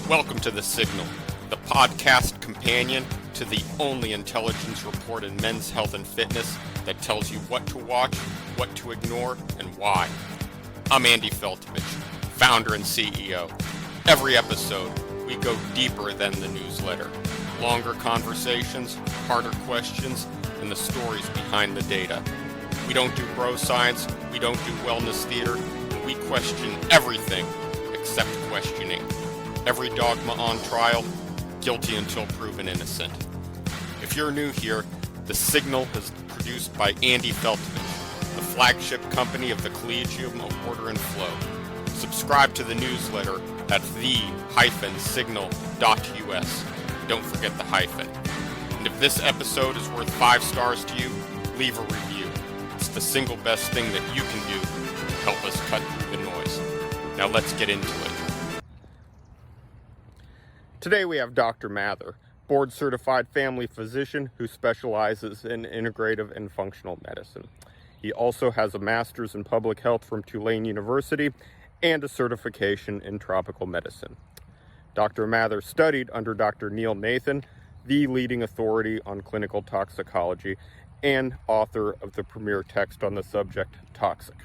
Welcome to The Signal, the podcast companion to the only intelligence report in men's health and fitness that tells you what to watch, what to ignore, and why. I'm Andy Feltovich, founder and CEO. Every episode, we go deeper than the newsletter. Longer conversations, harder questions, and the stories behind the data. We don't do bro science, we don't do wellness theater, we question everything except questioning. Every dogma on trial, guilty until proven innocent. If you're new here, The Signal is produced by Andy Feltovich, the flagship company of the Collegium of Order and Flow. Subscribe to the newsletter at the-signal.us. Don't forget the hyphen. And if this episode is worth 5 stars to you, leave a review. It's the single best thing that you can do to help us cut through the noise. Now let's get into it. Today we have Dr. Mather, board-certified family physician who specializes in integrative and functional medicine. He also has a master's in public health from Tulane University and a certification in tropical medicine. Dr. Mather studied under Dr. Neil Nathan, the leading authority on clinical toxicology and author of the premier text on the subject, Toxic.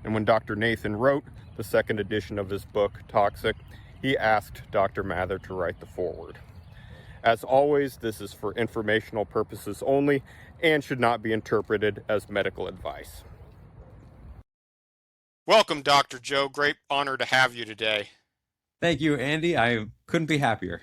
And when Dr. Nathan wrote the second edition of his book, Toxic, he asked Dr. Mather to write the foreword. As always, this is for informational purposes only and should not be interpreted as medical advice. Welcome, Dr. Joe. Great honor to have you today. Thank you, Andy. I couldn't be happier.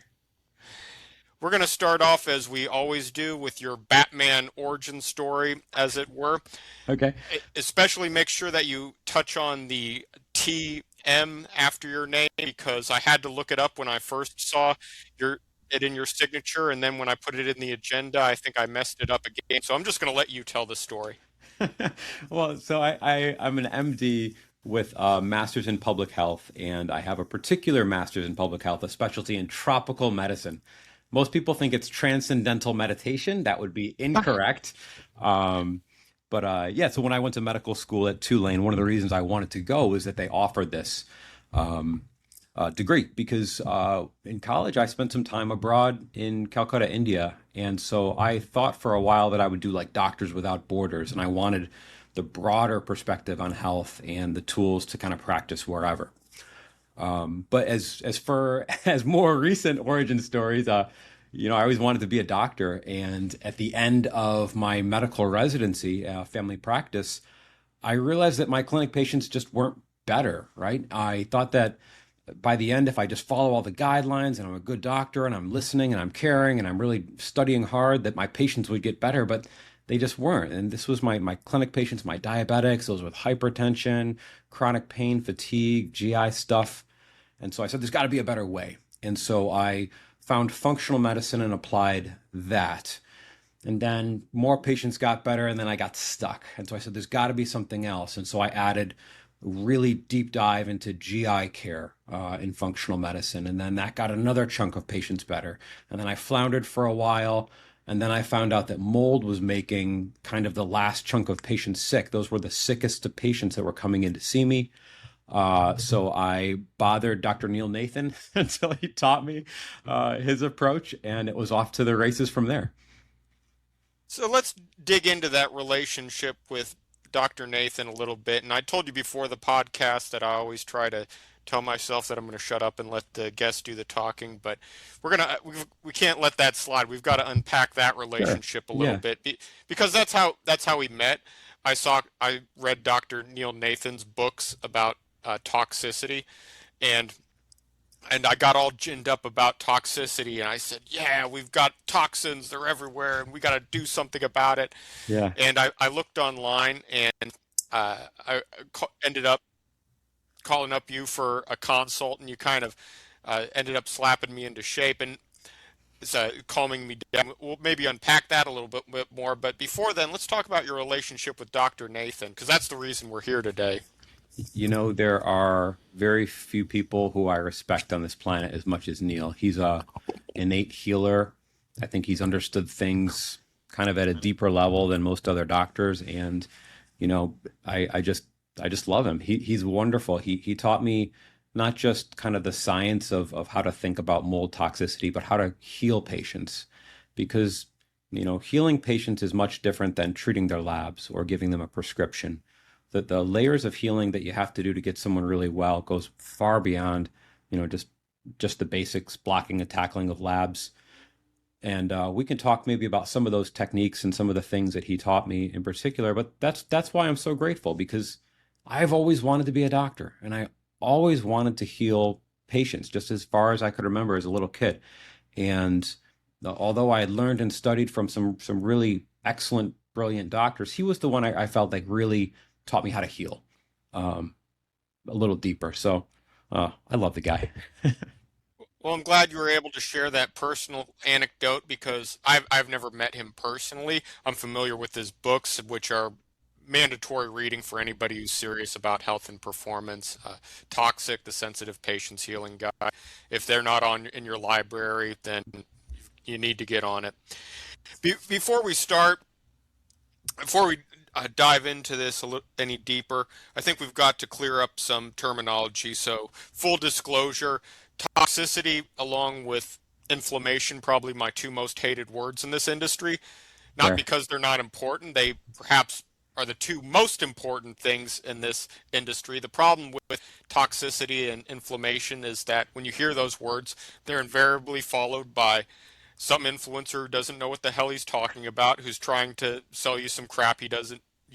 We're going to start off, as we always do, with your Batman origin story, as it were. Okay. Especially make sure that you touch on the TM after your name, because I had to look it up when I first saw it in your signature, and then when I put it in the agenda, I think I messed it up again. So I'm just going to let you tell the story. Well, so I'm an MD with a master's in public health, and I have a particular master's in public health, a specialty in tropical medicine. Most people think it's transcendental meditation. That would be incorrect. So when I went to medical school at Tulane, one of the reasons I wanted to go is that they offered this degree, because in college I spent some time abroad in Calcutta, India. And so I thought for a while that I would do like Doctors Without Borders, and I wanted the broader perspective on health and the tools to kind of practice wherever. But as more recent origin stories, I always wanted to be a doctor. And at the end of my medical residency, family practice, I realized that my clinic patients just weren't better, right? I thought that by the end, if I just follow all the guidelines and I'm a good doctor and I'm listening and I'm caring and I'm really studying hard, that my patients would get better, but they just weren't. And this was my clinic patients, my diabetics, those with hypertension, chronic pain, fatigue, GI stuff. And so I said, there's got to be a better way. And so I found functional medicine and applied that. And then more patients got better, and then I got stuck. And so I said, there's got to be something else. And so I added a really deep dive into GI care in functional medicine. And then that got another chunk of patients better. And then I floundered for a while. And then I found out that mold was making kind of the last chunk of patients sick. Those were the sickest of patients that were coming in to see me. So I bothered Dr. Neil Nathan until he taught me his approach, and it was off to the races from there. So let's dig into that relationship with Dr. Nathan a little bit. And I told you before the podcast that I always try to tell myself that I'm going to shut up and let the guests do the talking, but we can't let that slide. We've got to unpack that relationship a little bit, because that's how we met. I read Dr. Neil Nathan's books about Toxicity, and I got all ginned up about toxicity, and I said, yeah, we've got toxins, they're everywhere, and we got to do something about it. Yeah. And I looked online, and I ended up calling up you for a consult, and you kind of ended up slapping me into shape and calming me down. We'll maybe unpack that a little bit more, but before then, let's talk about your relationship with Dr. Nathan, because that's the reason we're here today. There are very few people who I respect on this planet as much as Neil. He's a innate healer. I think he's understood things kind of at a deeper level than most other doctors. And, I just love him. He's wonderful. He taught me not just kind of the science of how to think about mold toxicity, but how to heal patients. Because, healing patients is much different than treating their labs or giving them a prescription. The layers of healing that you have to do to get someone really well goes far beyond, just the basics, blocking and tackling of labs. And we can talk maybe about some of those techniques and some of the things that he taught me in particular. But that's why I'm so grateful, because I've always wanted to be a doctor, and I always wanted to heal patients just as far as I could remember as a little kid. And although I had learned and studied from some really excellent, brilliant doctors, he was the one I felt like really taught me how to heal a little deeper. So I love the guy. Well, I'm glad you were able to share that personal anecdote because I've never met him personally. I'm familiar with his books, which are mandatory reading for anybody who's serious about health and performance. Toxic, the Sensitive Patient's Healing Guide. If they're not on in your library, then you need to get on it. Before we start, before we dive into this any deeper, I think we've got to clear up some terminology. So, full disclosure, toxicity along with inflammation, probably my two most hated words in this industry. Not Fair. because they're not important, they perhaps are the two most important things in this industry. The problem with toxicity and inflammation is that when you hear those words, they're invariably followed by some influencer who doesn't know what the hell he's talking about, who's trying to sell you some crap you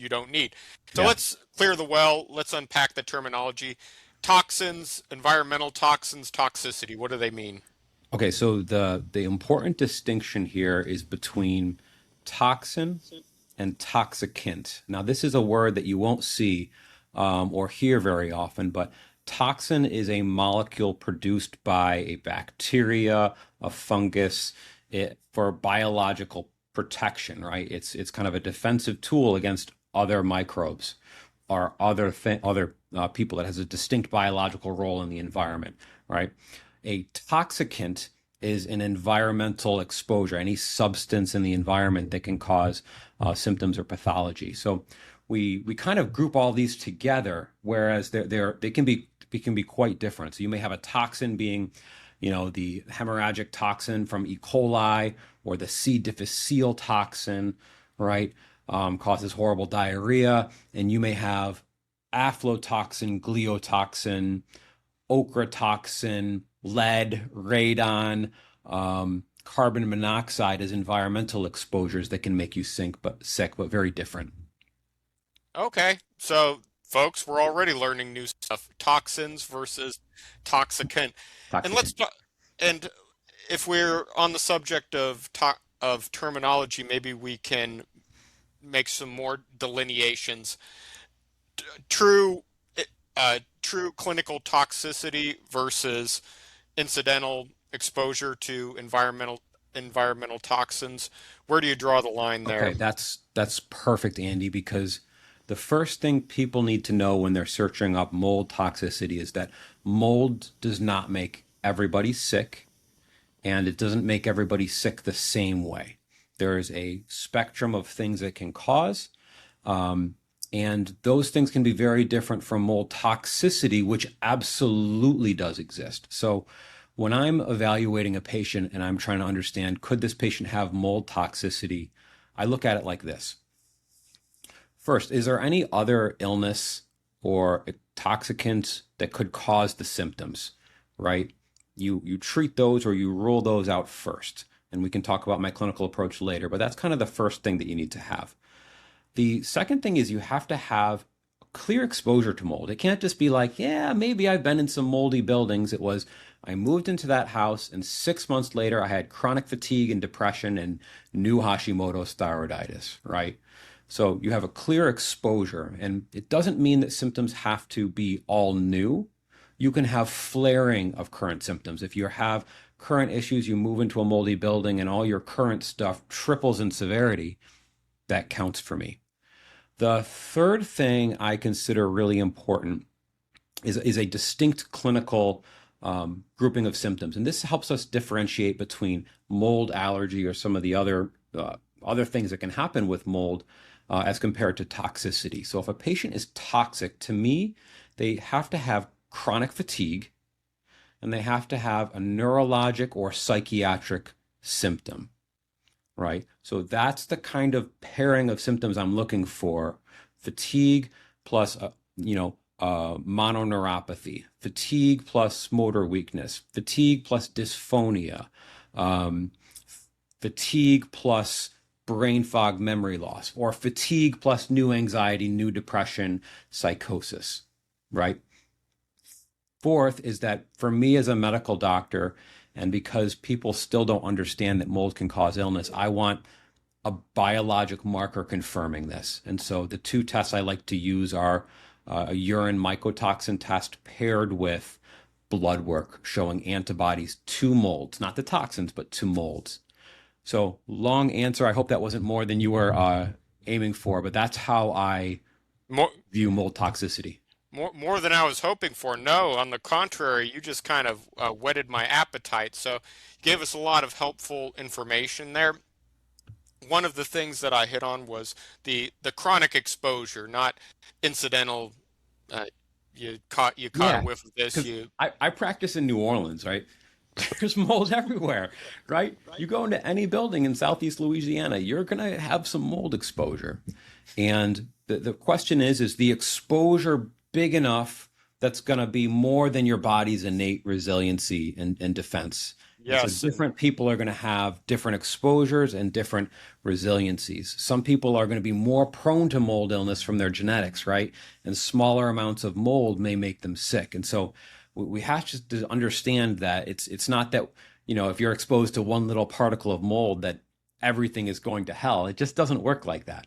don't need. So Yeah. let's clear the well. Let's unpack the terminology. Toxins, environmental toxins, toxicity. What do they mean? Okay, so the important distinction here is between toxin and toxicant. Now, this is a word that you won't see or hear very often, but toxin is a molecule produced by a bacteria, a fungus, for biological protection, right? It's kind of a defensive tool against other microbes or other people that has a distinct biological role in the environment, right? A toxicant is an environmental exposure, any substance in the environment that can cause symptoms or pathology. So we kind of group all these together, whereas they can be quite different. So you may have a toxin being, the hemorrhagic toxin from E. coli or the C. difficile toxin, right? Causes horrible diarrhea, and you may have aflatoxin, gliotoxin, ochratoxin, lead, radon, carbon monoxide as environmental exposures that can make you sick, but very different. Okay, so folks, we're already learning new stuff. Toxins versus toxicant. And let's Toxicant. talk, and if we're on the subject of terminology, maybe we can make some more delineations. True, true clinical toxicity versus incidental exposure to environmental toxins. Where do you draw the line there? Okay, that's perfect, Andy, because the first thing people need to know when they're searching up mold toxicity is that mold does not make everybody sick, and it doesn't make everybody sick the same way. There is a spectrum of things it can cause, and those things can be very different from mold toxicity, which absolutely does exist. So when I'm evaluating a patient and I'm trying to understand, could this patient have mold toxicity? I look at it like this. First, is there any other illness or toxicants that could cause the symptoms, right? You treat those or you rule those out first. And we can talk about my clinical approach later, but that's kind of the first thing that you need to have. The second thing is you have to have clear exposure to mold. It can't just be like, yeah, maybe I've been in some moldy buildings. It was, I moved into that house and 6 months later I had chronic fatigue and depression and new Hashimoto's thyroiditis, right? So you have a clear exposure, and it doesn't mean that symptoms have to be all new. You can have flaring of current symptoms. If you have current issues, you move into a moldy building and all your current stuff triples in severity, that counts for me. The third thing I consider really important is a distinct clinical grouping of symptoms. And this helps us differentiate between mold allergy or some of the other things that can happen with mold as compared to toxicity. So if a patient is toxic, to me, they have to have chronic fatigue, and they have to have a neurologic or psychiatric symptom, right? So that's the kind of pairing of symptoms I'm looking for. Fatigue plus, mononeuropathy, fatigue plus motor weakness, fatigue plus dysphonia, um, fatigue plus brain fog, memory loss, or fatigue plus new anxiety, new depression, psychosis, right? Fourth is that for me as a medical doctor, and because people still don't understand that mold can cause illness, I want a biologic marker confirming this. And so the two tests I like to use are a urine mycotoxin test paired with blood work showing antibodies to molds, not the toxins, but to molds. So long answer. I hope that wasn't more than you were aiming for, but that's how I More, view mold toxicity. more than I was hoping for. No, on the contrary, you just kind of whetted my appetite. So you gave us a lot of helpful information there. One of the things that I hit on was the chronic exposure, not incidental. Uh, you caught a Yeah, whiff of this. because You I practice in New Orleans, right? There's mold everywhere, right? You go into any building in Southeast Louisiana, you're going to have some mold exposure. And the question is the exposure big enough that's going to be more than your body's innate resiliency and defense? And so yes, different people are going to have different exposures and different resiliencies. Some people are going to be more prone to mold illness from their genetics, right? And smaller amounts of mold may make them sick. And so we have to understand that it's not that, if you're exposed to one little particle of mold that everything is going to hell. It just doesn't work like that.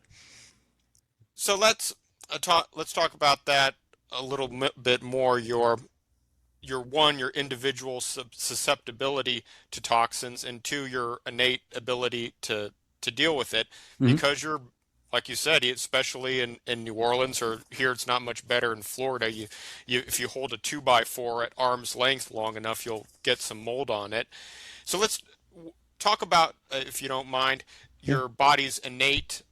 so let's talk about that a little bit more. Your individual susceptibility to toxins, and two, your innate ability to deal with it, Mhm. because you're, like you said, especially in New Orleans, or here it's not much better in Florida. You if you hold a 2x4 at arm's length long enough, you'll get some mold on it. So let's talk about, if you don't mind, Yeah. your body's innate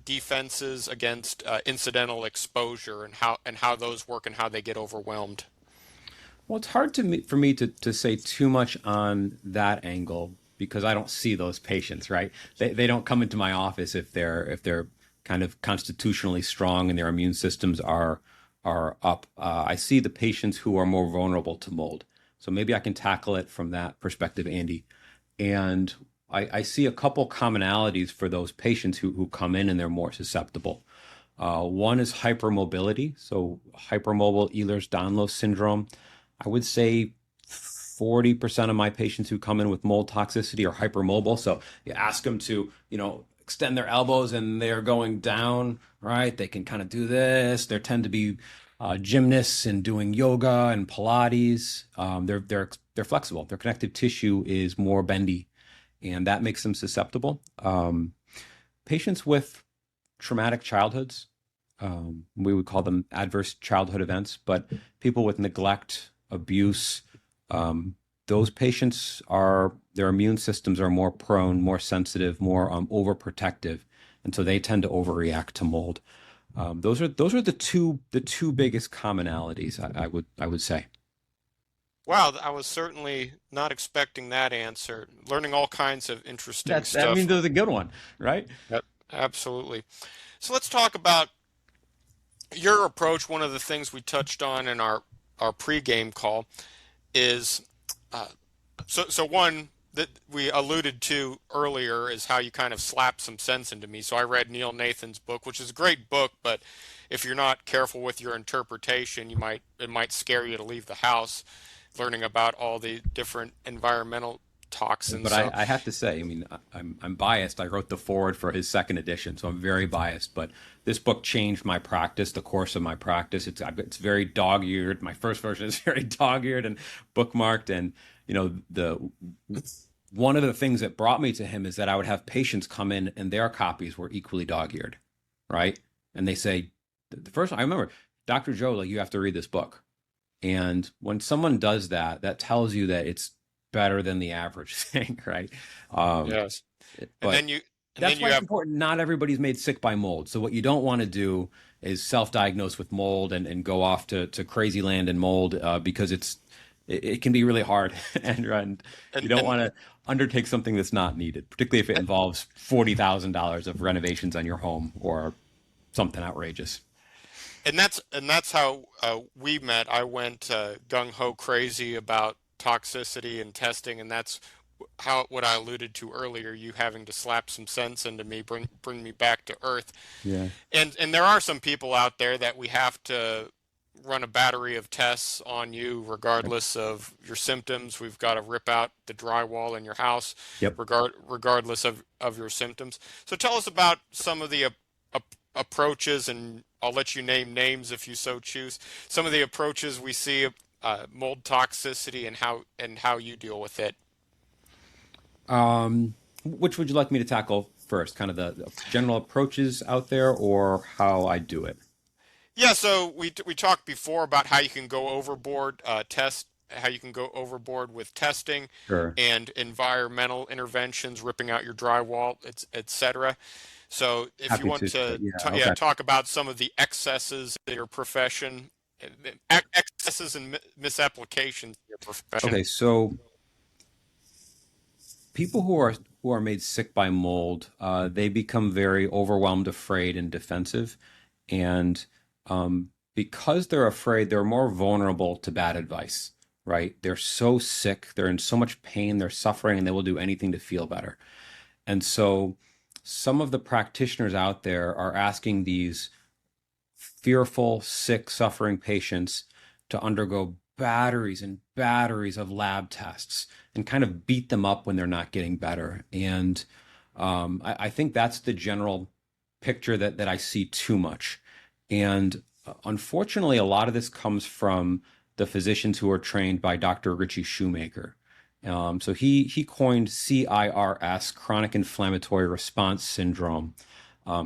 defenses against incidental exposure, and how those work and how they get overwhelmed. Well, it's hard for me to say too much on that angle because I don't see those patients, right? They don't come into my office if they're kind of constitutionally strong and their immune systems are up. I see the patients who are more vulnerable to mold. So maybe I can tackle it from that perspective, Andy. And I see a couple commonalities for those patients who come in and they're more susceptible. One is hypermobility. So hypermobile Ehlers-Danlos syndrome. I would say 40% of my patients who come in with mold toxicity are hypermobile. So you ask them to, extend their elbows and they're going down, right? They can kind of do this. They tend to be gymnasts and doing yoga and Pilates. They're flexible. Their connective tissue is more bendy, and that makes them susceptible. Patients with traumatic childhoods, we would call them adverse childhood events, but people with neglect, abuse, those patients their immune systems are more prone, more sensitive, more overprotective, and so they tend to overreact to mold. Those are the two biggest commonalities I would say. Wow, I was certainly not expecting that answer. Learning all kinds of interesting I mean, stuff. that's a good one, right? Yep, absolutely. So let's talk about your approach. One of the things we touched on in our pregame call is, uh, so one that we alluded to earlier is how you kind of slapped some sense into me. So I read Neil Nathan's book, which is a great book, but if you're not careful with your interpretation, it might scare you to leave the house, learning about all the different environmental toxins. But So I have to say, I mean, I'm biased. I wrote the foreword for his second edition, so I'm very biased. But this book changed my practice, the course of my practice. It's very dog-eared. My first version is very dog-eared and bookmarked. And the one of the things that brought me to him is that I would have patients come in and their copies were equally dog-eared, right? And they say, the first I remember, Dr. Joe, like, you have to read this book. And when someone does that, that tells you that it's better than the average thing, right? Um, yes, and but then you And then That's you why it's have, important. Not everybody's made sick by mold. So what you don't want to do is self-diagnose with mold and go off to crazy land and mold because it can be really hard and you don't and want to undertake something that's not needed, particularly if it involves $40,000 of renovations on your home or something outrageous. that's how we met. I went gung-ho crazy about toxicity and testing, and that's how what I alluded to earlier, you having to slap some sense into me, bring me back to earth. Yeah. And there are some people out there that we have to run a battery of tests on you Yep. regardless of your symptoms. We've got to rip out the drywall in your house Yep. regardless of your symptoms. So tell us about some of the approaches, and I'll let you name names if you so choose. Some of the approaches we see mold toxicity and how you deal with it. Which would you like me to tackle first? Kind of the general approaches out there or how I do it? Yeah, so we talked before about how you can go overboard, how you can go overboard with testing Sure. and environmental interventions, ripping out your drywall, etc. So if you Happy want to. to, Yeah. yeah, Okay. talk about some of the excesses in your profession, excesses and misapplications in your profession. Okay. So people who are made sick by mold, they become very overwhelmed, afraid, and defensive, and because they're afraid, they're more vulnerable to bad advice. Right? They're so sick, they're in so much pain, they're suffering, and they will do anything to feel better. And so, some of the practitioners out there are asking these fearful, sick, suffering patients to undergo batteries and batteries of lab tests and kind of beat them up when they're not getting better. And I think that's the general picture that I see too much. And unfortunately, a lot of this comes from the physicians who are trained by Dr. Richie Shoemaker. So he coined CIRS, chronic inflammatory response syndrome.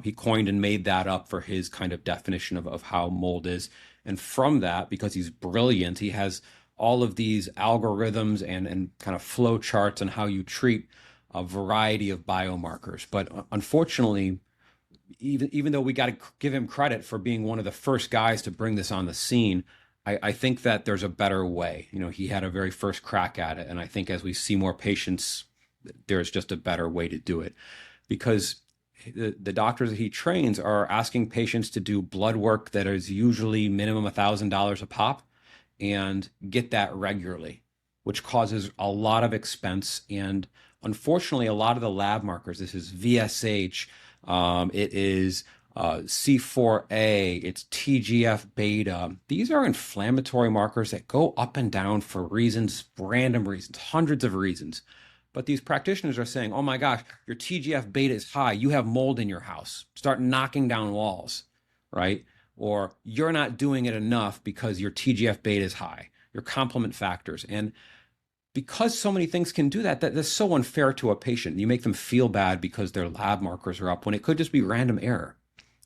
He coined and made that up for his kind of definition of how mold is. And from that, because he's brilliant, he has all of these algorithms and kind of flow charts on how you treat a variety of biomarkers. But unfortunately, even though we got to give him credit for being one of the first guys to bring this on the scene, I think that there's a better way. You know, he had a very first crack at it. And I think as we see more patients, there's just a better way to do it because the doctors that he trains are asking patients to do blood work that is usually minimum $1,000 a pop and get that regularly, which causes a lot of expense. And unfortunately, a lot of the lab markers, this is VSH, it is C4A, it's TGF beta. These are inflammatory markers that go up and down for reasons, random reasons, hundreds of reasons. But these practitioners are saying, oh my gosh, your TGF beta is high. You have mold in your house. Start knocking down walls, right? Or you're not doing it enough because your TGF beta is high, your complement factors. And because so many things can do that, that's so unfair to a patient. You make them feel bad because their lab markers are up when it could just be random error.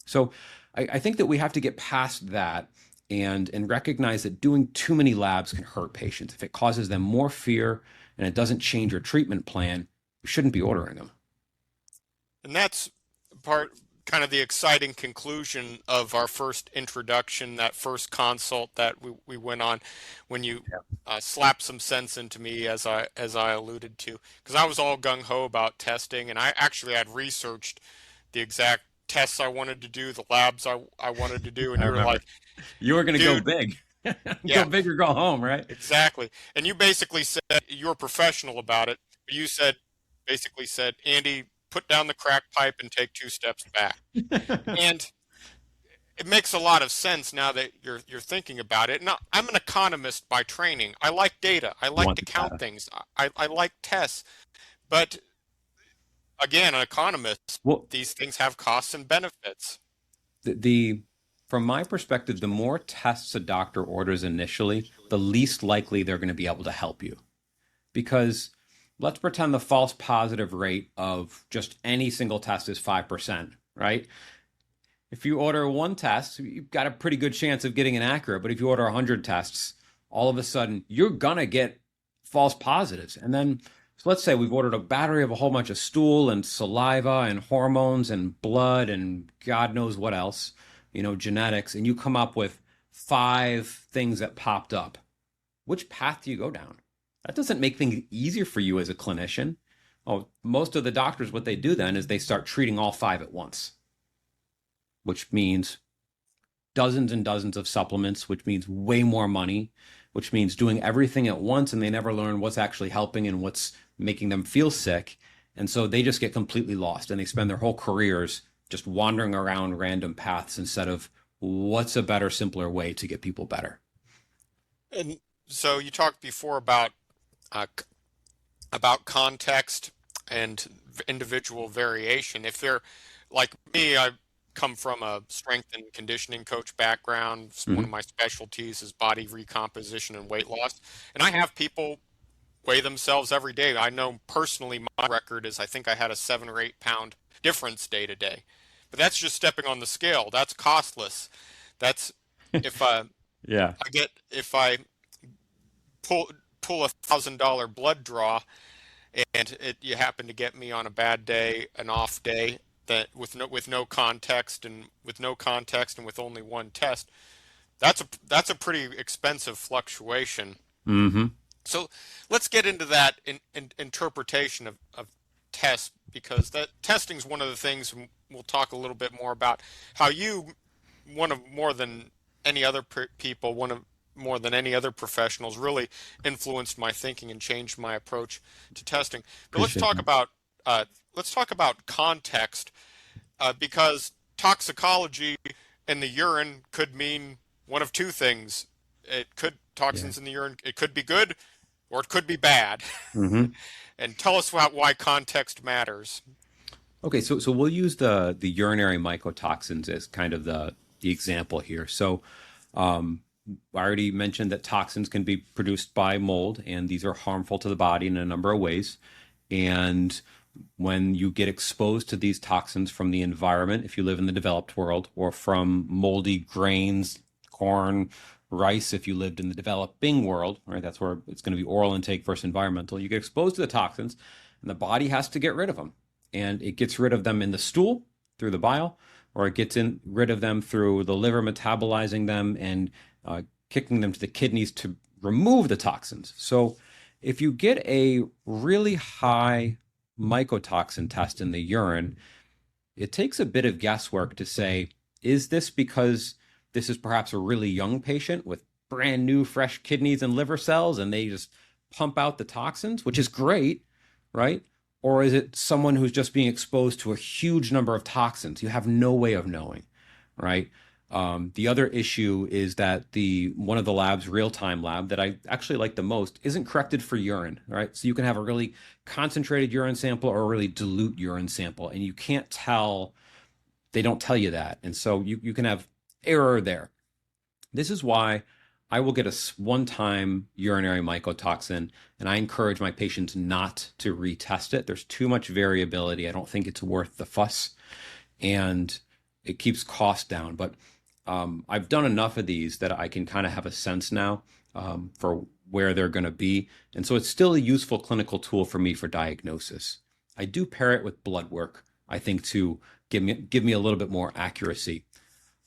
So I think that we have to get past that and recognize that doing too many labs can hurt patients. If it causes them more fear and it doesn't change your treatment plan, you shouldn't be ordering them. And that's part kind of the exciting conclusion of our first introduction, that first consult that we went on when you slapped some sense into me as I alluded to, because I was all gung ho about testing, and I actually had researched the exact tests I wanted to do, the labs I wanted to do, and I you were remember. like, You were going to go dude, big. Go yeah, big or go home, right? exactly. And you basically said you were professional about it. You basically said, Andy, put down the crack pipe and take two steps back. And it makes a lot of sense now that you're thinking about it. Now, I'm an economist by training. I like data. I You like want to the count data. things. I like tests. But again, an economist, Well, these things have costs and benefits. the from my perspective, the more tests a doctor orders initially, the least likely they're going to be able to help you. Because let's pretend the false positive rate of just any single test is 5%, right? If you order one test, you've got a pretty good chance of getting an accurate. But if you order 100 tests, all of a sudden you're going to get false positives. And then So let's say we've ordered a battery of a whole bunch of stool and saliva and hormones and blood and God knows what else, genetics, and you come up with 5 things that popped up. Which path do you go down? That doesn't make things easier for you as a clinician. Oh, most of the doctors, what they do then is they start treating all 5 at once, which means dozens and dozens of supplements, which means way more money, which means doing everything at once, and they never learn what's actually helping and what's making them feel sick. And so they just get completely lost and they spend their whole careers just wandering around random paths instead of what's a better, simpler way to get people better. And so you talked before about about context and individual variation. If they're like me, I come from a strength and conditioning coach background. One of Hmm. my specialties is body recomposition and weight loss. And I have people weigh themselves every day. I know personally my record is I think I had a 7 or 8 pound difference day to day. But that's just stepping on the scale. That's costless. That's if Yeah. if I pull $1,000 blood draw and you happen to get me on a bad day, an off day, that with no context and with only one test, that's a pretty expensive fluctuation. Hmm. So let's get into that in interpretation of tests because that testing is one of the things we'll talk a little bit more about how you one of more than any other people one of more than any other professionals really influenced my thinking and changed my approach to testing. But Appreciate that. uh, let's talk about context because toxicology in the urine could mean one of two things. It could Yeah. toxins in the urine. It could be good or it could be bad. Hmm. And tell us about why context matters. Okay, so we'll use the urinary mycotoxins as kind of the example here. So um, I already mentioned that toxins can be produced by mold, and these are harmful to the body in a number of ways. And when you get exposed to these toxins from the environment, if you live in the developed world, or from moldy grains, corn, rice, if you lived in the developing world, right? That's where it's going to be oral intake versus environmental. You get exposed to the toxins, and the body has to get rid of them. And it gets rid of them in the stool through the bile, or it gets rid of them through the liver metabolizing them and kicking them to the kidneys to remove the toxins. So if you get a really high mycotoxin test in the urine, it takes a bit of guesswork to say, is this because this is perhaps a really young patient with brand new, fresh kidneys and liver cells, and they just pump out the toxins, which is great, right? Or is it someone who's just being exposed to a huge number of toxins? You have no way of knowing, right? The other issue is that the one of the labs, real-time lab, that I actually like the most, isn't corrected for urine, right? So you can have a really concentrated urine sample or a really dilute urine sample, and you can't tell, they don't tell you that. And so you can have error there. This is why I will get a one-time urinary mycotoxin, and I encourage my patients not to retest it. There's too much variability. I don't think it's worth the fuss, and it keeps cost down. But I've done enough of these that I can kind of have a sense now for where they're going to be. And so it's still a useful clinical tool for me for diagnosis. I do pair it with blood work, I think, to give me a little bit more accuracy.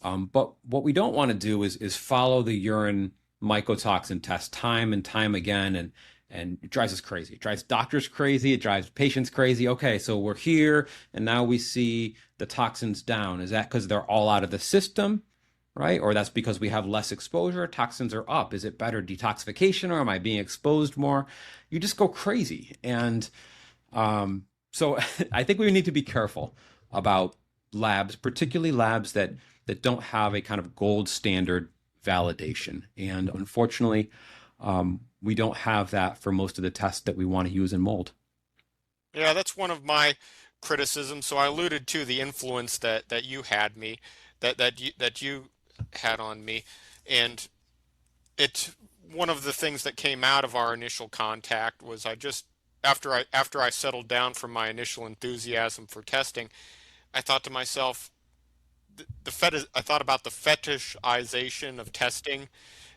But what we don't want to do is follow the urine mycotoxin test time and time again, and it drives us crazy. It drives doctors crazy. It drives patients crazy. Okay, so we're here, and now we see the toxins down. Is that because they're all out of the system, right? Or that's because we have less exposure? Toxins are up. Is it better detoxification, or am I being exposed more? You just go crazy, and so I think we need to be careful about labs, particularly labs that don't have a kind of gold standard validation. And unfortunately, we don't have that for most of the tests that we want to use in mold. Yeah, that's one of my criticisms. So I alluded to the influence that you had me, that you had on me, and it one of the things that came out of our initial contact was I just after I settled down from my initial enthusiasm for testing, I thought to myself, I thought about the fetishization of testing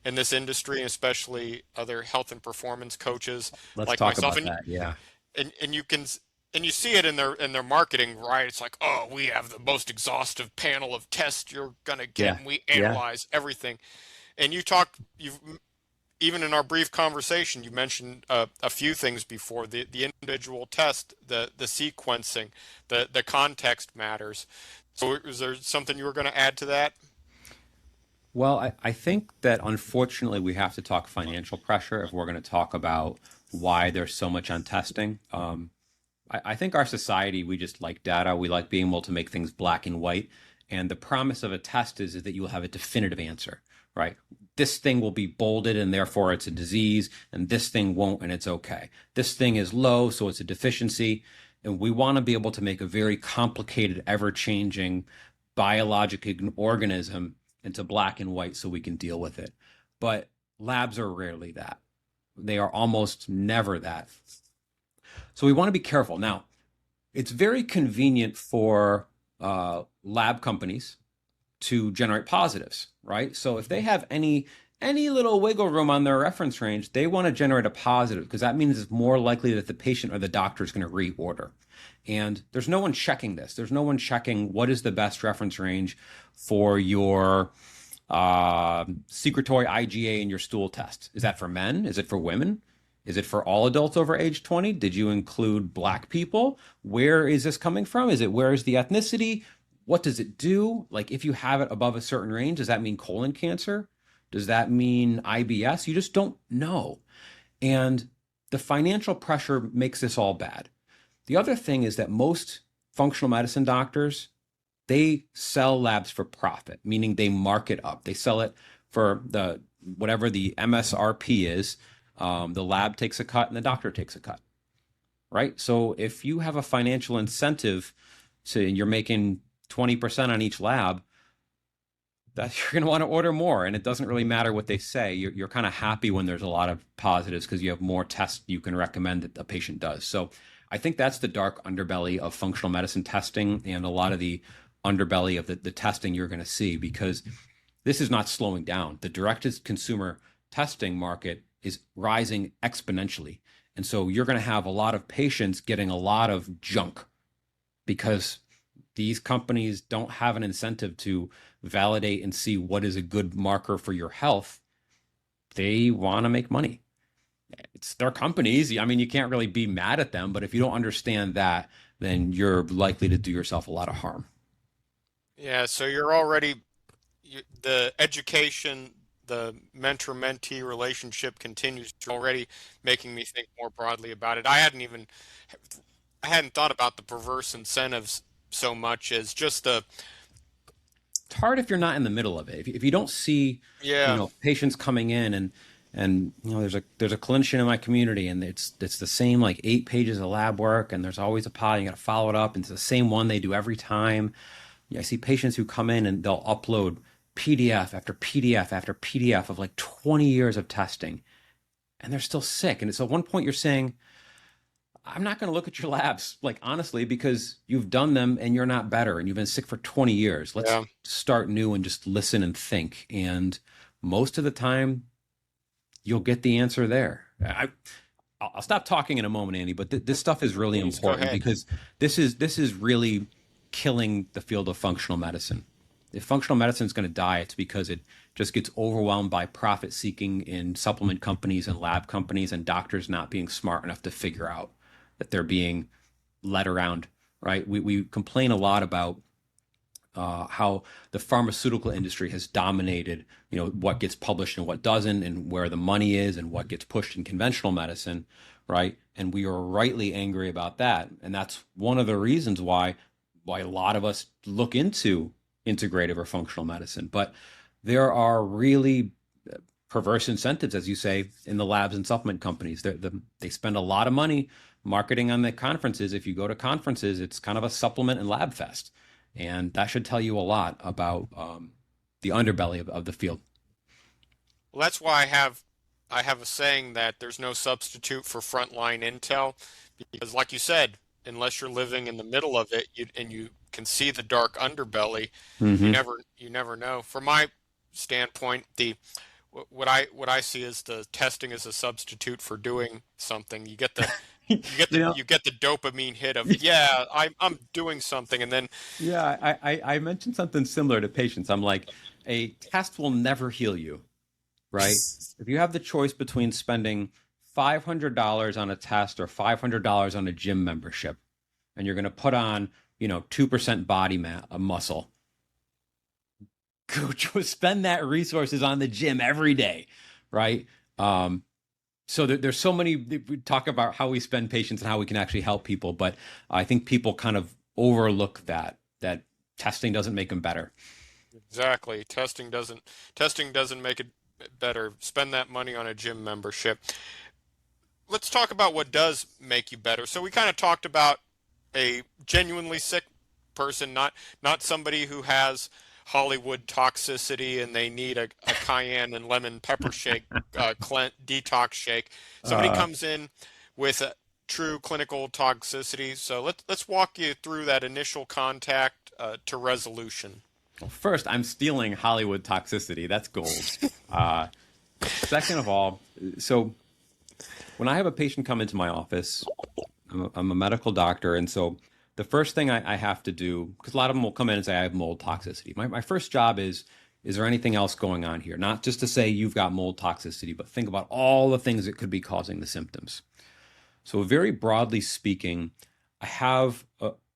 in this industry, especially other health and performance coaches Let's like talk myself. about that. Yeah. and you can and you see it in their marketing, right? It's like, oh, we have the most exhaustive panel of tests you're gonna get, Yeah. and we Yeah. analyze everything. And you've even in our brief conversation, you mentioned a few things before the individual test, the sequencing, the context matters. So, is there something you were going to add to that? Well, I think that unfortunately we have to talk financial pressure if we're going to talk about why there's so much on testing. I think our society, we just like data. We like being able to make things black and white. And the promise of a test is that you will have a definitive answer, right? This thing will be bolded and therefore it's a disease, and this thing won't and it's okay. This thing is low, so it's a deficiency. And we want to be able to make a very complicated, ever changing biologic organism into black and white so we can deal with it. But labs are rarely that. They are almost never that. So we want to be careful. Now, it's very convenient for lab companies to generate positives, right? So if they have any little wiggle room on their reference range, they want to generate a positive because that means it's more likely that the patient or the doctor is going to reorder. And there's no one checking this. There's no one checking what is the best reference range for your secretory IgA in your stool test. Is that for men? Is it for women? Is it for all adults over age 20? Did you include black people? Where is this coming from? Where is the ethnicity? What does it do? Like if you have it above a certain range, does that mean colon cancer? Does that mean IBS? You just don't know. And the financial pressure makes this all bad. The other thing is that most functional medicine doctors, they sell labs for profit, meaning they mark it up. They sell it for the whatever the MSRP is. The lab takes a cut and the doctor takes a cut, right? So if you have a financial incentive and you're making 20% on each lab, that you're going to want to order more. And it doesn't really matter what they say. You're kind of happy when there's a lot of positives because you have more tests you can recommend that a patient does. So I think that's the dark underbelly of functional medicine testing and a lot of the underbelly of the testing you're going to see, because this is not slowing down. The direct-to-consumer testing market is rising exponentially. And so you're going to have a lot of patients getting a lot of junk because these companies don't have an incentive to validate and see what is a good marker for your health. They want to make money. It's their companies. I mean, you can't really be mad at them, but if you don't understand that, then you're likely to do yourself a lot of harm. Yeah, so you're already the education, the mentor-mentee relationship continues. You're already making me think more broadly about it. I hadn't thought about the perverse incentives so much as just the It's hard if you're not in the middle of it. If you don't see, yeah. patients coming in and there's a clinician in my community and it's the same like 8 pages of lab work and there's always a pod, you got to follow it up and it's the same one they do every time. I see patients who come in and they'll upload PDF after PDF after PDF of like 20 years of testing and they're still sick. And so at one point you're saying, I'm not going to look at your labs, like honestly, because you've done them and you're not better and you've been sick for 20 years. Let's Yeah. start new and just listen and think. And most of the time, you'll get the answer there. I'll stop talking in a moment, Andy, but this stuff is really Please go important ahead. because this is really killing the field of functional medicine. If functional medicine is going to die, it's because it just gets overwhelmed by profit seeking in supplement companies and lab companies and doctors not being smart enough to figure out that they're being led around, right? We complain a lot about how the pharmaceutical industry has dominated, what gets published and what doesn't, and where the money is, and what gets pushed in conventional medicine, right? And we are rightly angry about that, and that's one of the reasons why a lot of us look into integrative or functional medicine. But there are really perverse incentives, as you say, in the labs and supplement companies. They spend a lot of money marketing on the conferences. If you go to conferences, it's kind of a supplement and lab fest. And that should tell you a lot about the underbelly of the field. Well, that's why I have a saying that there's no substitute for frontline intel, because like you said, unless you're living in the middle of it, and you can see the dark underbelly, Hmm. you never know. From my standpoint, the what I see is the testing is a substitute for doing something. You get the You know, you get the dopamine hit of, yeah, I'm doing something, and then yeah, I mentioned something similar to patients. I'm like, a test will never heal you, right? If you have the choice between spending $500 on a test or $500 on a gym membership, and you're going to put on, 2% body muscle, go spend that resources on the gym every day, right? So there's so many, we talk about how we spend patients and how we can actually help people, but I think people kind of overlook that testing doesn't make them better. exactly, testing doesn't make it better. Spend that money on a gym membership. Let's talk about what does make you better. So we kind of talked about a genuinely sick person, not somebody who has Hollywood toxicity and they need a cayenne and lemon pepper shake, detox shake. Somebody Uh, comes in with a true clinical toxicity. So let's walk you through that initial contact to resolution. well, first, I'm stealing Hollywood toxicity. That's gold. Uh, Second of all, so when I have a patient come into my office, I'm a medical doctor, and so the first thing I have to do, because a lot of them will come in and say, I have mold toxicity. My first job is there anything else going on here? Not just to say you've got mold toxicity, but think about all the things that could be causing the symptoms. So very broadly speaking, I have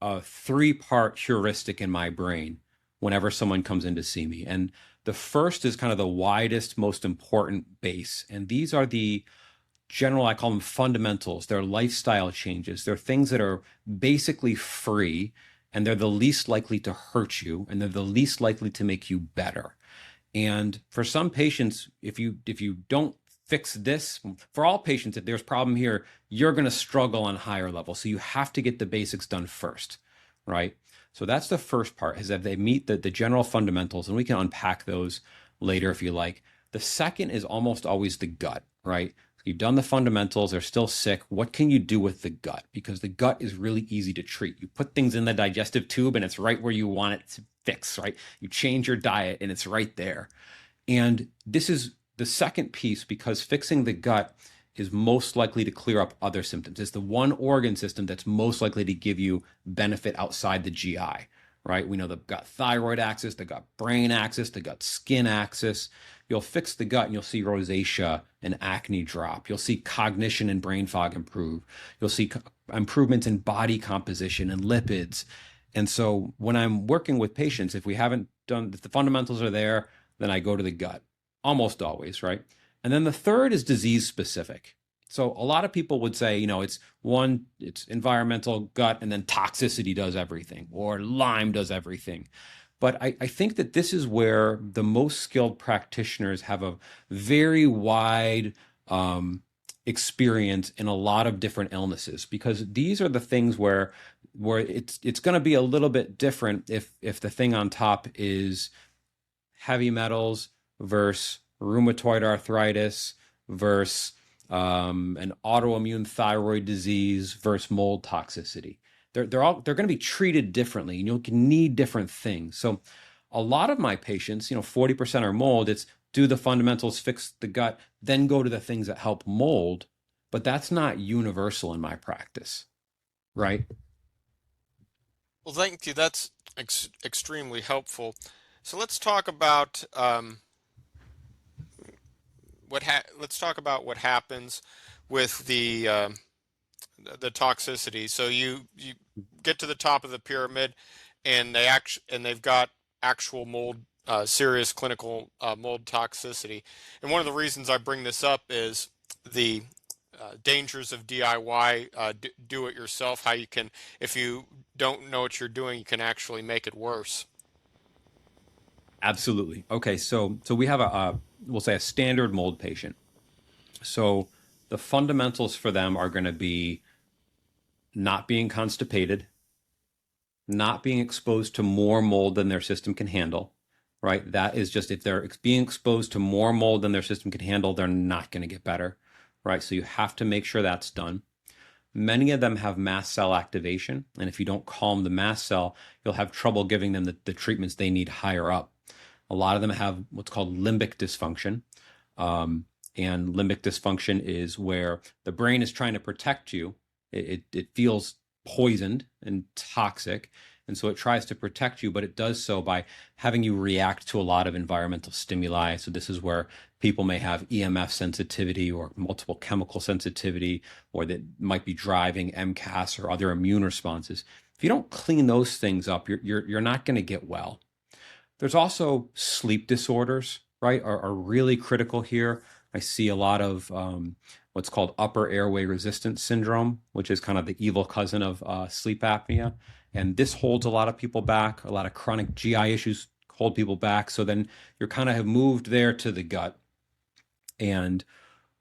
a three-part heuristic in my brain whenever someone comes in to see me. And the first is kind of the widest, most important base. And these are the general, I call them fundamentals. They're lifestyle changes. They're things that are basically free, and they're the least likely to hurt you, and they're the least likely to make you better. And for some patients, if you don't fix this, for all patients, if there's a problem here, you're going to struggle on higher levels. So you have to get the basics done first, right? So that's the first part, is that they meet the general fundamentals, and we can unpack those later if you like. The second is almost always the gut, right? You've done the fundamentals, they're still sick. What can you do with the gut? Because the gut is really easy to treat. You put things in the digestive tube and it's right where you want it to fix, right? You change your diet and it's right there. And this is the second piece, because fixing the gut is most likely to clear up other symptoms. It's the one organ system that's most likely to give you benefit outside the GI, right? We know the gut thyroid axis, the gut brain axis, the gut skin axis. You'll fix the gut and you'll see rosacea and acne drop. You'll see cognition and brain fog improve. You'll see improvements in body composition and lipids. And so when I'm working with patients, if we haven't done, if the fundamentals are there, then I go to the gut, almost always, right? And then the third is disease specific. So a lot of people would say, it's environmental, gut, and then toxicity does everything, or Lyme does everything. But I think that this is where the most skilled practitioners have a very wide experience in a lot of different illnesses, because these are the things where it's going to be a little bit different if the thing on top is heavy metals versus rheumatoid arthritis versus an autoimmune thyroid disease versus mold toxicity. They're going to be treated differently, and you'll need different things. So a lot of my patients, 40% are mold. It's do the fundamentals, fix the gut, then go to the things that help mold. But that's not universal in my practice, right? Well, thank you. That's extremely helpful. So let's talk about let's talk about what happens with the toxicity. So you get to the top of the pyramid, and they've got actual mold, serious clinical mold toxicity. And one of the reasons I bring this up is the dangers of DIY, do it yourself. How you can, if you don't know what you're doing, you can actually make it worse. Absolutely. Okay, so we have we'll say a standard mold patient. So the fundamentals for them are going to be not being constipated, not being exposed to more mold than their system can handle, right? That is just, if they're being exposed to more mold than their system can handle, they're not going to get better, right? So you have to make sure that's done. Many of them have mast cell activation, and if you don't calm the mast cell, you'll have trouble giving them the treatments they need higher up. A lot of them have what's called limbic dysfunction. And limbic dysfunction is where the brain is trying to protect you, It feels poisoned and toxic. And so it tries to protect you, but it does so by having you react to a lot of environmental stimuli. So this is where people may have EMF sensitivity or multiple chemical sensitivity, or that might be driving MCAS or other immune responses. If you don't clean those things up, you're not going to get well. There's also sleep disorders, right, are really critical here. I see a lot of what's called upper airway resistance syndrome, which is kind of the evil cousin of sleep apnea. And this holds a lot of people back. A lot of chronic GI issues hold people back. So then you're kind of have moved there to the gut. And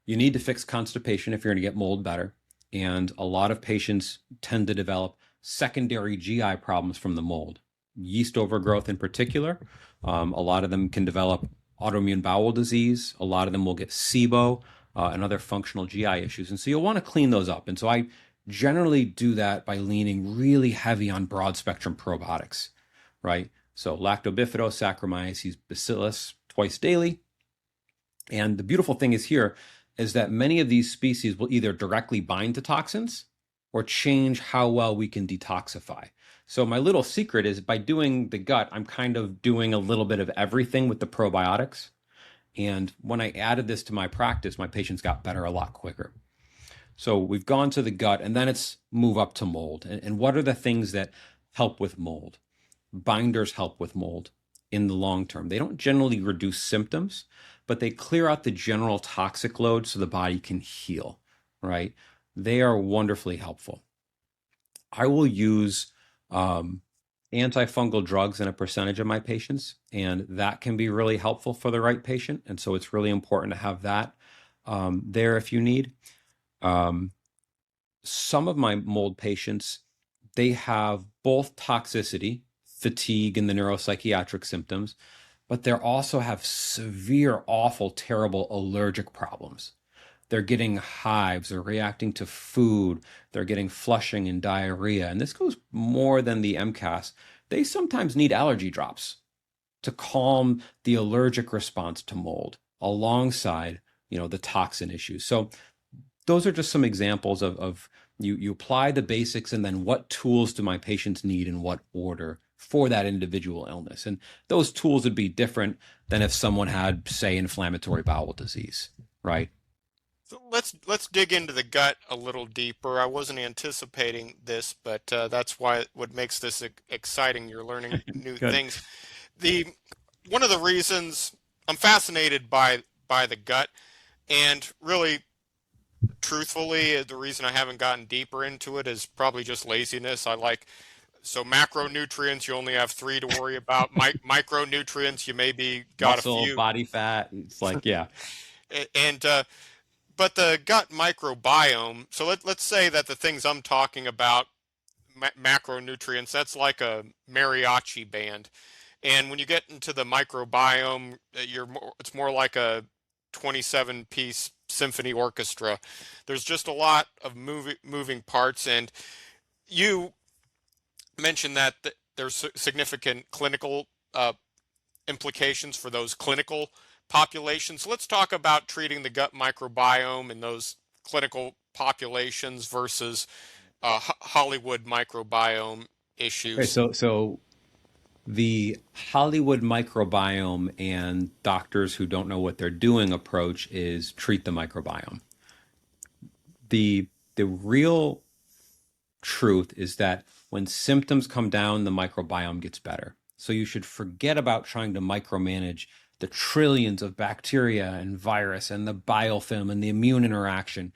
you need to fix constipation if you're going to get mold better. And a lot of patients tend to develop secondary GI problems from the mold, yeast overgrowth in particular. A lot of them can develop autoimmune bowel disease. A lot of them will get SIBO and other functional GI issues. And so you'll want to clean those up. And so I generally do that by leaning really heavy on broad spectrum probiotics, right? So Lactobifidus, Saccharomyces, Bacillus twice daily. And the beautiful thing is here is that many of these species will either directly bind to toxins or change how well we can detoxify. So my little secret is by doing the gut, I'm kind of doing a little bit of everything with the probiotics. And when I added this to my practice, my patients got better a lot quicker. So we've gone to the gut, and then it's move up to mold. And what are the things that help with mold? Binders help with mold in the long term. They don't generally reduce symptoms, but they clear out the general toxic load so the body can heal, right? They are wonderfully helpful. I will use antifungal drugs in a percentage of my patients, and that can be really helpful for the right patient. And so it's really important to have that there if you need. Some of my mold patients, they have both toxicity, fatigue, and the neuropsychiatric symptoms, but they also have severe, awful, terrible allergic problems. They're getting hives, they're reacting to food, they're getting flushing and diarrhea. And this goes more than the MCAS. They sometimes need allergy drops to calm the allergic response to mold alongside, the toxin issues. So those are just some examples of you apply the basics, and then what tools do my patients need in what order for that individual illness. And those tools would be different than if someone had, say, inflammatory bowel disease, right? So let's dig into the gut a little deeper. I wasn't anticipating this, but that's what makes this exciting. You're learning new things. One of the reasons I'm fascinated by the gut, and really, truthfully, the reason I haven't gotten deeper into it is probably just laziness. So macronutrients, you only have 3 to worry about. Micronutrients, you maybe got Muscle, a few. body fat. It's like, yeah. And but the gut microbiome. So let's say that the things I'm talking about, macronutrients, that's like a mariachi band. And when you get into the microbiome, it's more like a 27-piece symphony orchestra. There's just a lot of moving parts, and you mentioned that there's significant clinical implications for those clinical populations. So let's talk about treating the gut microbiome in those clinical populations versus Hollywood microbiome issues. Okay, so the Hollywood microbiome and doctors who don't know what they're doing approach is treat the microbiome. The real truth is that when symptoms come down, the microbiome gets better. So you should forget about trying to micromanage the trillions of bacteria and virus and the biofilm and the immune interaction.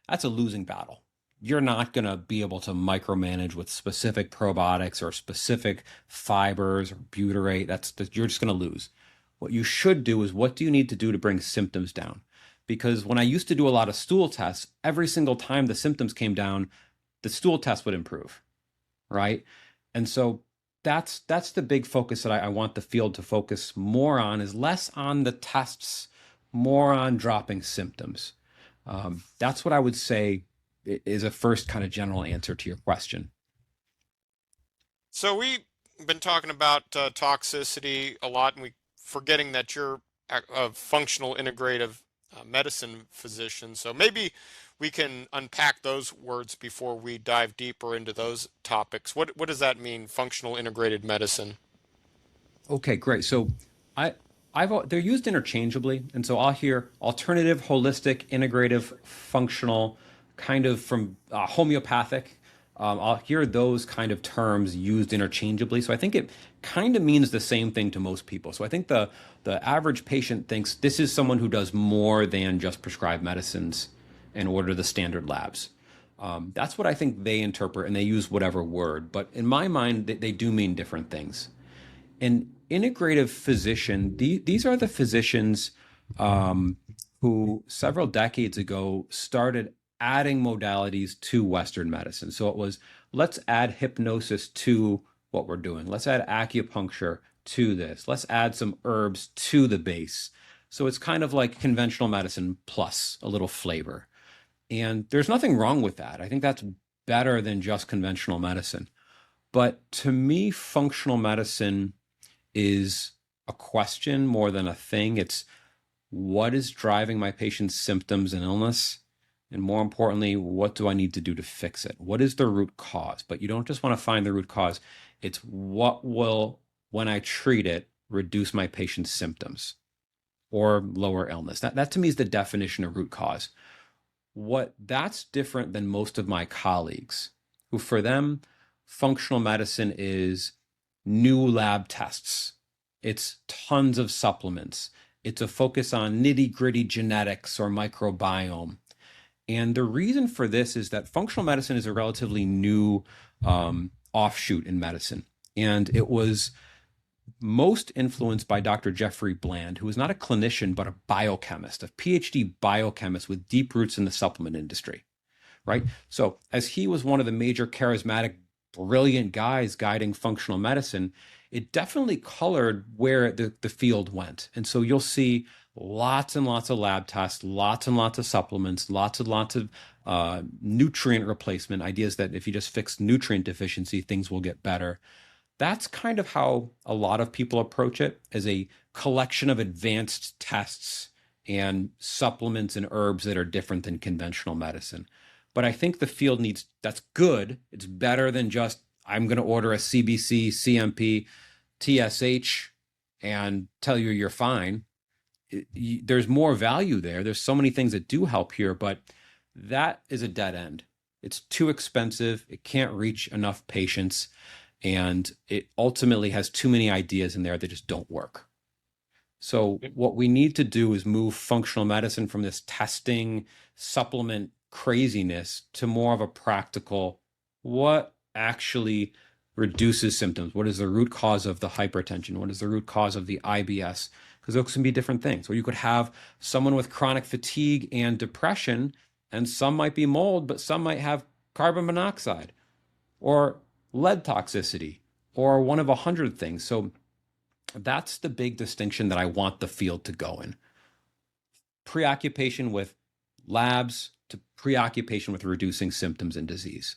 That's a losing battle. You're not going to be able to micromanage with specific probiotics or specific fibers or butyrate. You're just going to lose. What you should do is, what do you need to do to bring symptoms down? Because when I used to do a lot of stool tests, every single time the symptoms came down, the stool test would improve, right? And so that's the big focus that I want the field to focus more on, is less on the tests, more on dropping symptoms. That's what I would say is a first kind of general answer to your question. So we've been talking about toxicity a lot, and we forgetting that you're a functional integrative medicine physician. So maybe we can unpack those words before we dive deeper into those topics. What does that mean, functional integrated medicine? Okay, great. So I they're used interchangeably, and so I'll hear alternative, holistic, integrative, functional, kind of from homeopathic. I'll hear those kind of terms used interchangeably. So I think it kind of means the same thing to most people. So I think the average patient thinks this is someone who does more than just prescribe medicines and order the standard labs. That's what I think they interpret, and they use whatever word. But in my mind, they do mean different things. An integrative physician, these are the physicians who several decades ago started adding modalities to Western medicine. So it was, let's add hypnosis to what we're doing. Let's add acupuncture to this. Let's add some herbs to the base. So it's kind of like conventional medicine plus a little flavor. And there's nothing wrong with that. I think that's better than just conventional medicine. But to me, functional medicine is a question more than a thing. It's what is driving my patient's symptoms and illness? And more importantly, what do I need to do to fix it? What is the root cause? But you don't just want to find the root cause. It's what will, when I treat it, reduce my patient's symptoms or lower illness. That to me is the definition of root cause. That's different than most of my colleagues, who for them, functional medicine is new lab tests. It's tons of supplements. It's a focus on nitty-gritty genetics or microbiome. And the reason for this is that functional medicine is a relatively new offshoot in medicine. And it was most influenced by Dr. Jeffrey Bland, who is not a clinician, but a biochemist, a PhD biochemist with deep roots in the supplement industry, right? So as he was one of the major charismatic, brilliant guys guiding functional medicine, it definitely colored where the field went. And so you'll see lots and lots of lab tests, lots and lots of supplements, lots and lots of nutrient replacement, ideas that if you just fix nutrient deficiency, things will get better. That's kind of how a lot of people approach it, as a collection of advanced tests and supplements and herbs that are different than conventional medicine. But I think the field needs, that's good. It's better than just, I'm going to order a CBC, CMP, TSH and tell you you're fine. There's more value there. There's so many things that do help here, but that is a dead end. It's too expensive. It can't reach enough patients. And it ultimately has too many ideas in there that just don't work. So what we need to do is move functional medicine from this testing supplement craziness to more of a practical, what actually reduces symptoms? What is the root cause of the hypertension? What is the root cause of the IBS? Because those can be different things. Or you could have someone with chronic fatigue and depression, and some might be mold, but some might have carbon monoxide or lead toxicity or one of 100 things. So that's the big distinction that I want the field to go in. Preoccupation with labs to preoccupation with reducing symptoms and disease.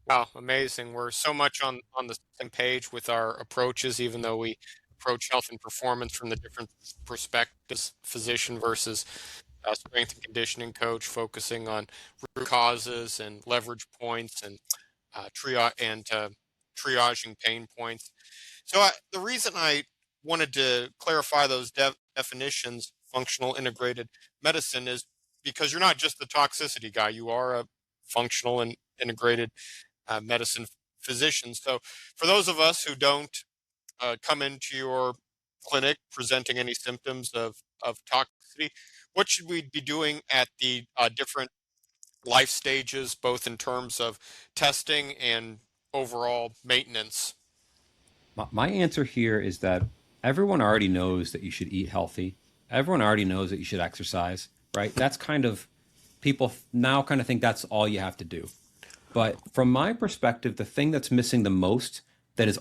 Wow, amazing. We're so much on the same page with our approaches, even though we approach health and performance from the different perspectives, physician versus strength and conditioning coach, focusing on root causes and leverage points and triaging pain points. So the reason I wanted to clarify those definitions, functional integrated medicine, is because you're not just the toxicity guy. You are a functional and integrated medicine physician. So for those of us who don't come into your clinic presenting any symptoms of toxicity, what should we be doing at the different life stages, both in terms of testing and overall maintenance? My answer here is that everyone already knows that you should eat healthy. Everyone already knows that you should exercise, right? That's kind of, people now kind of think that's all you have to do. But from my perspective, the thing that's missing the most, that is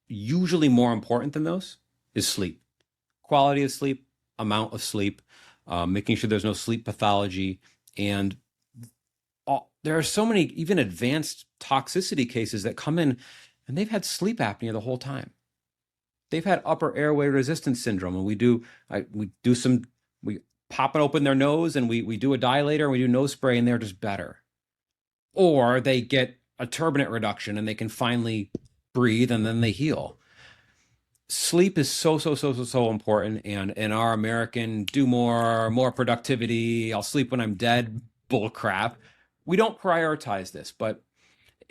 usually more important than those, is sleep. Quality of sleep, amount of sleep, making sure there's no sleep pathology. And there are so many even advanced toxicity cases that come in and they've had sleep apnea the whole time. They've had upper airway resistance syndrome, and we popping open their nose and we do a dilator and we do nose spray and they're just better. Or they get a turbinate reduction and they can finally breathe and then they heal. Sleep is so important. And in our American do more productivity, I'll sleep when I'm dead bull crap, we don't prioritize this, but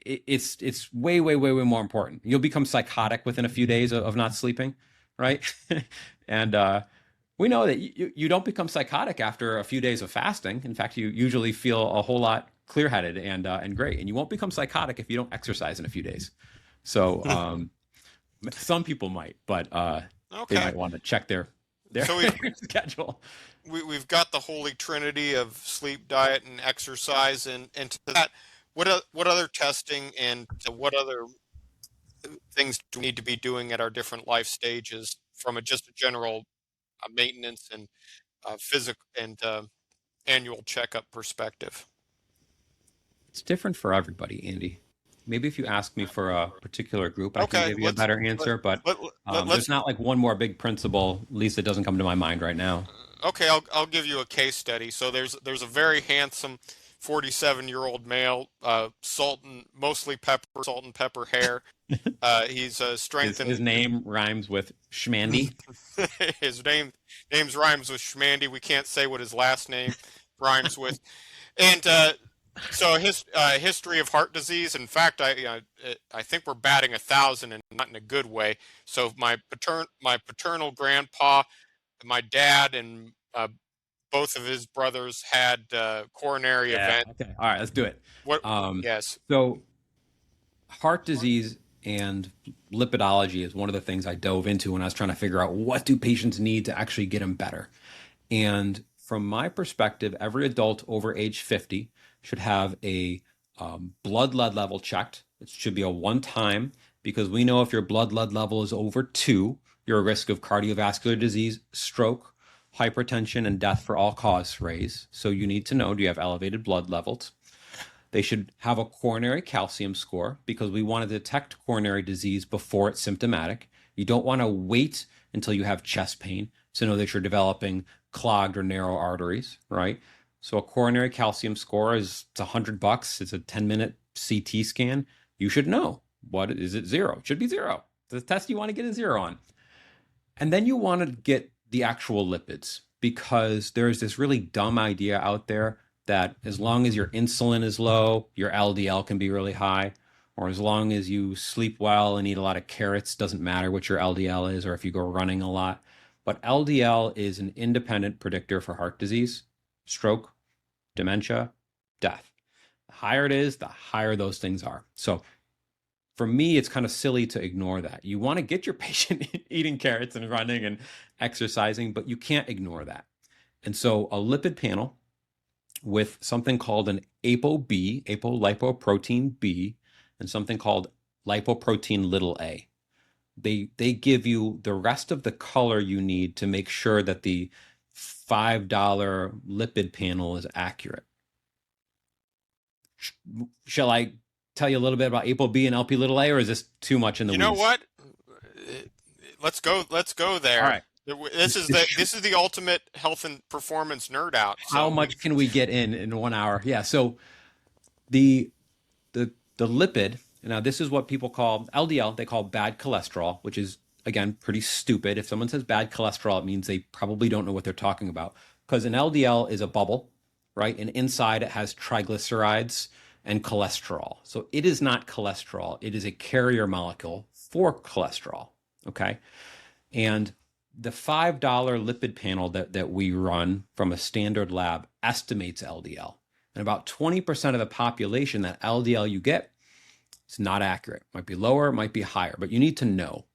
it's way more important. You'll become psychotic within a few days of not sleeping, right? And we know that you don't become psychotic after a few days of fasting. In fact, you usually feel a whole lot clear-headed and great. And you won't become psychotic if you don't exercise in a few days. So some people might, but they might want to check their so schedule. We've got the holy trinity of sleep, diet, and exercise, and to that, what other testing and what other things do we need to be doing at our different life stages from just a general maintenance and physical and annual checkup perspective? It's different for everybody, Andy. Maybe if you ask me for a particular group, I can give you a better answer, but there's not like one more big principle, at least it doesn't come to my mind right now. Okay, I'll give you a case study. So there's a very handsome 47-year-old male, salt and pepper hair. He's strengthened. His name rhymes with Schmandy. His name's rhymes with Schmandy. We can't say what his last name rhymes with, and so his history of heart disease. In fact, I think we're batting 1,000 and not in a good way. So my paternal grandpa, my dad, and both of his brothers had coronary events. Okay. All right, let's do it. Yes. So heart disease and lipidology is one of the things I dove into when I was trying to figure out what do patients need to actually get them better. And from my perspective, every adult over age 50 should have a blood lead level checked. It should be a one-time, because we know if your blood lead level is over 2, you're at risk of cardiovascular disease, stroke, hypertension, and death for all cause raise. So you need to know, do you have elevated blood levels? They should have a coronary calcium score, because we want to detect coronary disease before it's symptomatic. You don't want to wait until you have chest pain to know that you're developing clogged or narrow arteries, right? So a coronary calcium score it's $100. It's a 10-minute CT scan. You should know. What is it? 0. It should be 0. The test you want to get a 0 on. And then you want to get the actual lipids, because there's this really dumb idea out there that as long as your insulin is low, your LDL can be really high, or as long as you sleep well and eat a lot of carrots, doesn't matter what your LDL is, or if you go running a lot. But LDL is an independent predictor for heart disease, stroke, dementia, death. The higher it is, the higher those things are. So for me, it's kind of silly to ignore that. You want to get your patient eating carrots and running and exercising, but you can't ignore that. And so a lipid panel with something called an ApoB, apolipoprotein B, and something called lipoprotein little a. They give you the rest of the color you need to make sure that the $5 lipid panel is accurate. Shall I tell you a little bit about ApoB and LP little a, or is this too much in the weeds? You know what? Let's go there. All right. This is the ultimate health and performance nerd out. So how much can we get in 1 hour? Yeah. So the lipid, now this is what people call LDL, they call bad cholesterol, which is, again, pretty stupid. If someone says bad cholesterol, it means they probably don't know what they're talking about, because an LDL is a bubble, right? And inside it has triglycerides and cholesterol. So it is not cholesterol. It is a carrier molecule for cholesterol, okay? And the $5 lipid panel that we run from a standard lab estimates LDL. And about 20% of the population, that LDL you get, it's not accurate. It might be lower, it might be higher, but you need to know.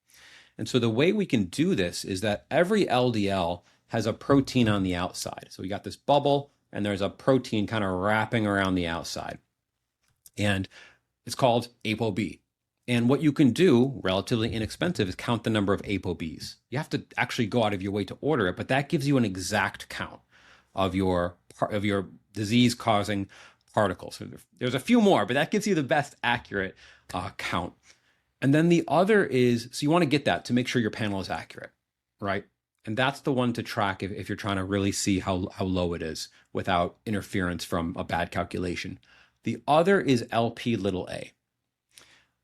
And so the way we can do this is that every LDL has a protein on the outside. So we got this bubble, and there's a protein kind of wrapping around the outside. And it's called ApoB. And what you can do, relatively inexpensive, is count the number of ApoBs. You have to actually go out of your way to order it, but that gives you an exact count of your disease-causing particles. So there's a few more, but that gives you the best accurate count. And then the other is, so you want to get that to make sure your panel is accurate, right? And that's the one to track if you're trying to really see how low it is without interference from a bad calculation. The other is LP little a.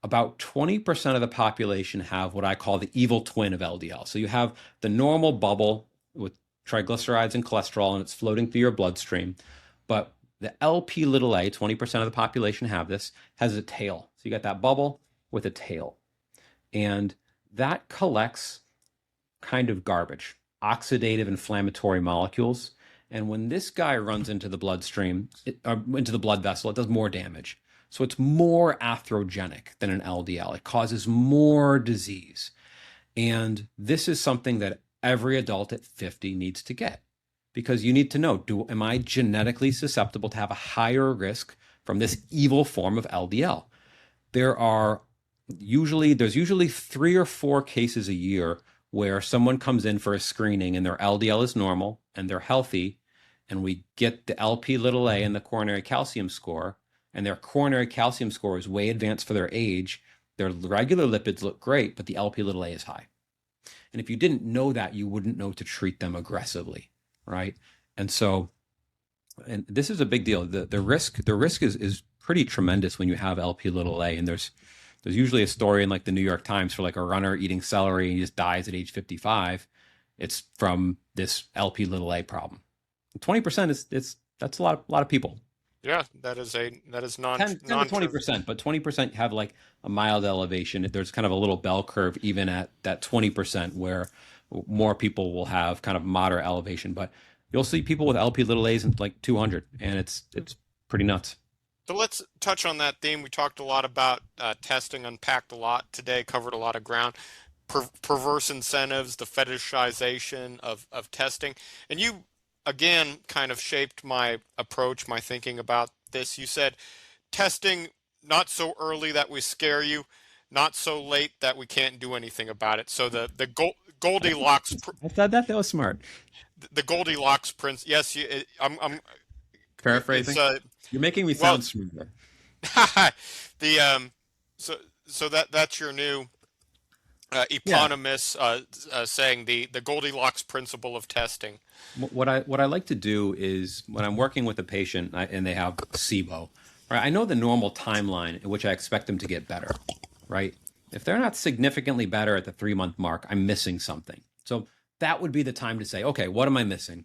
About 20% of the population have what I call the evil twin of LDL. So you have the normal bubble with triglycerides and cholesterol, and it's floating through your bloodstream. But the LP little a, 20% of the population have this, has a tail. So you got that bubble with a tail. And that collects kind of garbage, oxidative inflammatory molecules. And when this guy runs into the bloodstream, into the blood vessel, it does more damage. So it's more atherogenic than an LDL. It causes more disease. And this is something that every adult at 50 needs to get, because you need to know, am I genetically susceptible to have a higher risk from this evil form of LDL? There's usually 3 or 4 cases a year where someone comes in for a screening and their LDL is normal and they're healthy, and we get the LP little a and the coronary calcium score, and their coronary calcium score is way advanced for their age. Their regular lipids look great, but the LP little a is high. And if you didn't know that, you wouldn't know to treat them aggressively, right? And so, and this is a big deal. The risk is pretty tremendous when you have LP little a. And there's usually a story in like the New York Times for like a runner eating celery and he just dies at age 55. It's from this LP little a problem. 20% that's a lot of people. Yeah, that is non 10 to 20%, but 20% have like a mild elevation. There's kind of a little bell curve even at that 20% where more people will have kind of moderate elevation. But you'll see people with LP little a's in like 200, and it's pretty nuts. So let's touch on that theme. We talked a lot about testing, unpacked a lot today, covered a lot of ground. Perverse incentives, the fetishization of testing. And you, again, kind of shaped my approach, my thinking about this. You said testing not so early that we scare you, not so late that we can't do anything about it. So the Goldilocks. I thought that was smart. The Goldilocks prince. Yes, I'm paraphrasing. You're making me sound smoother. So that's your new eponymous saying, the Goldilocks principle of testing. What I like to do is when I'm working with a patient and they have SIBO, right? I know the normal timeline in which I expect them to get better, right? If they're not significantly better at the 3-month mark, I'm missing something. So that would be the time to say, okay, what am I missing?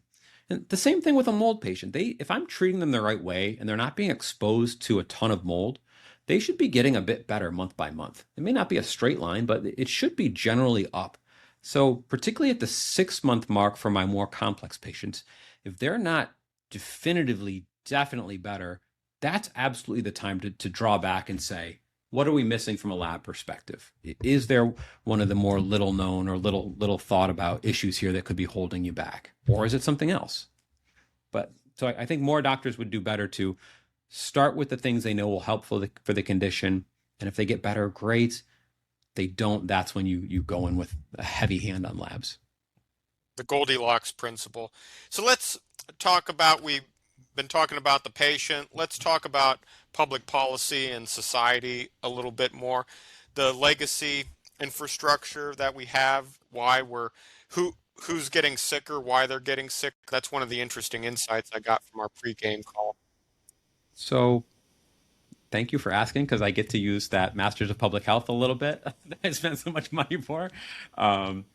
And the same thing with a mold patient. If I'm treating them the right way and they're not being exposed to a ton of mold, they should be getting a bit better month by month. It may not be a straight line, but it should be generally up. So particularly at the 6-month mark for my more complex patients, if they're not definitely better, that's absolutely the time to draw back and say, what are we missing from a lab perspective? Is there one of the more little known or little thought about issues here that could be holding you back? Or is it something else? But so I think more doctors would do better to start with the things they know will help for the condition. And if they get better, great. They don't, that's when you go in with a heavy hand on labs. The Goldilocks principle. So let's talk about, we've been talking about the patient. Let's talk about public policy and society a little bit more. The legacy infrastructure that we have, who's getting sicker, why they're getting sick. That's one of the interesting insights I got from our pregame call. So thank you for asking, because I get to use that Masters of Public Health a little bit that I spent so much money for. When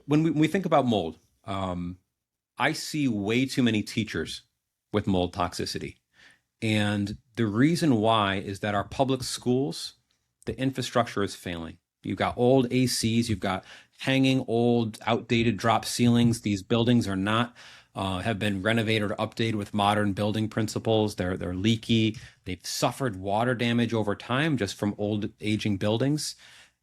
we think about mold, I see way too many teachers with mold toxicity. And the reason why is that our public schools, the infrastructure is failing. You've got old ACs, you've got hanging old outdated drop ceilings. These buildings are not have been renovated or updated with modern building principles. They're leaky. They've suffered water damage over time just from old aging buildings.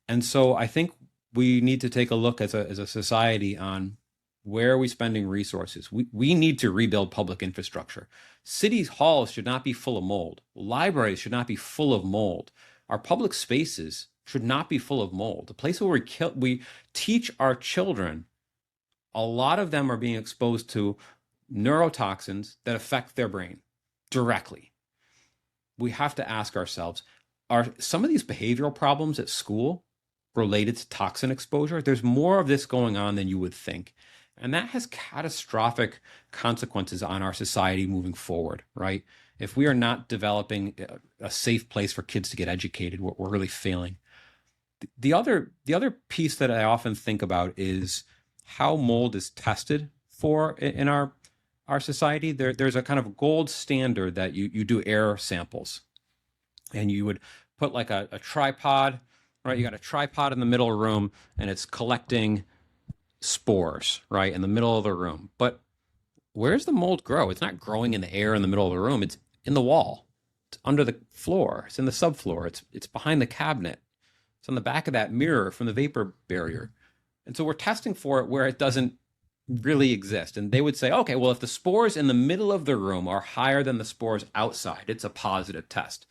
And so I think we need to take a look as a society on where are we spending resources. We need to rebuild public infrastructure. City halls should not be full of mold. Libraries should not be full of mold. Our public spaces should not be full of mold. The place where we teach our children, a lot of them are being exposed to neurotoxins that affect their brain directly. We have to ask ourselves, are some of these behavioral problems at school related to toxin exposure. There's more of this going on than you would think. And that has catastrophic consequences on our society moving forward, right? If we are not developing a safe place for kids to get educated, we're really failing. The other piece that I often think about is how mold is tested for in our society. There's a kind of gold standard that you do air samples, and you would put like a tripod, right? You got a tripod in the middle of the room, and it's collecting spores, right, in the middle of the room. But where's the mold grow? It's not growing in the air in the middle of the room. It's in the wall. It's under the floor. It's in the subfloor. It's behind the cabinet. It's on the back of that mirror from the vapor barrier. And so we're testing for it where it doesn't really exist. And they would say, okay, well, if the spores in the middle of the room are higher than the spores outside, it's a positive test,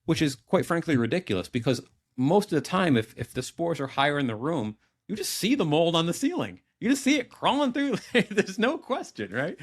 which is quite frankly ridiculous, because most of the time, if the spores are higher in the room, you just see the mold on the ceiling. You just see it crawling through. There's no question, right?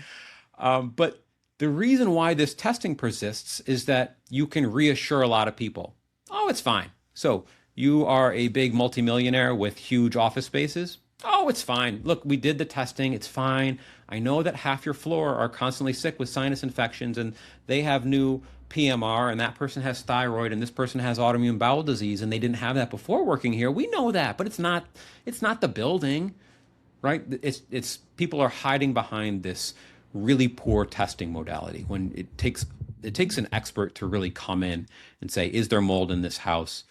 But the reason why this testing persists is that you can reassure a lot of people. Oh, it's fine. So you are a big multimillionaire with huge office spaces. Oh, it's fine. Look, we did the testing. It's fine. I know that half your floor are constantly sick with sinus infections, and they have new PMR, and that person has thyroid, and this person has autoimmune bowel disease, and they didn't have that before working here. We know that, but it's not the building, right? It's people are hiding behind this really poor testing modality when it takes an expert to really come in and say, is there mold in this house?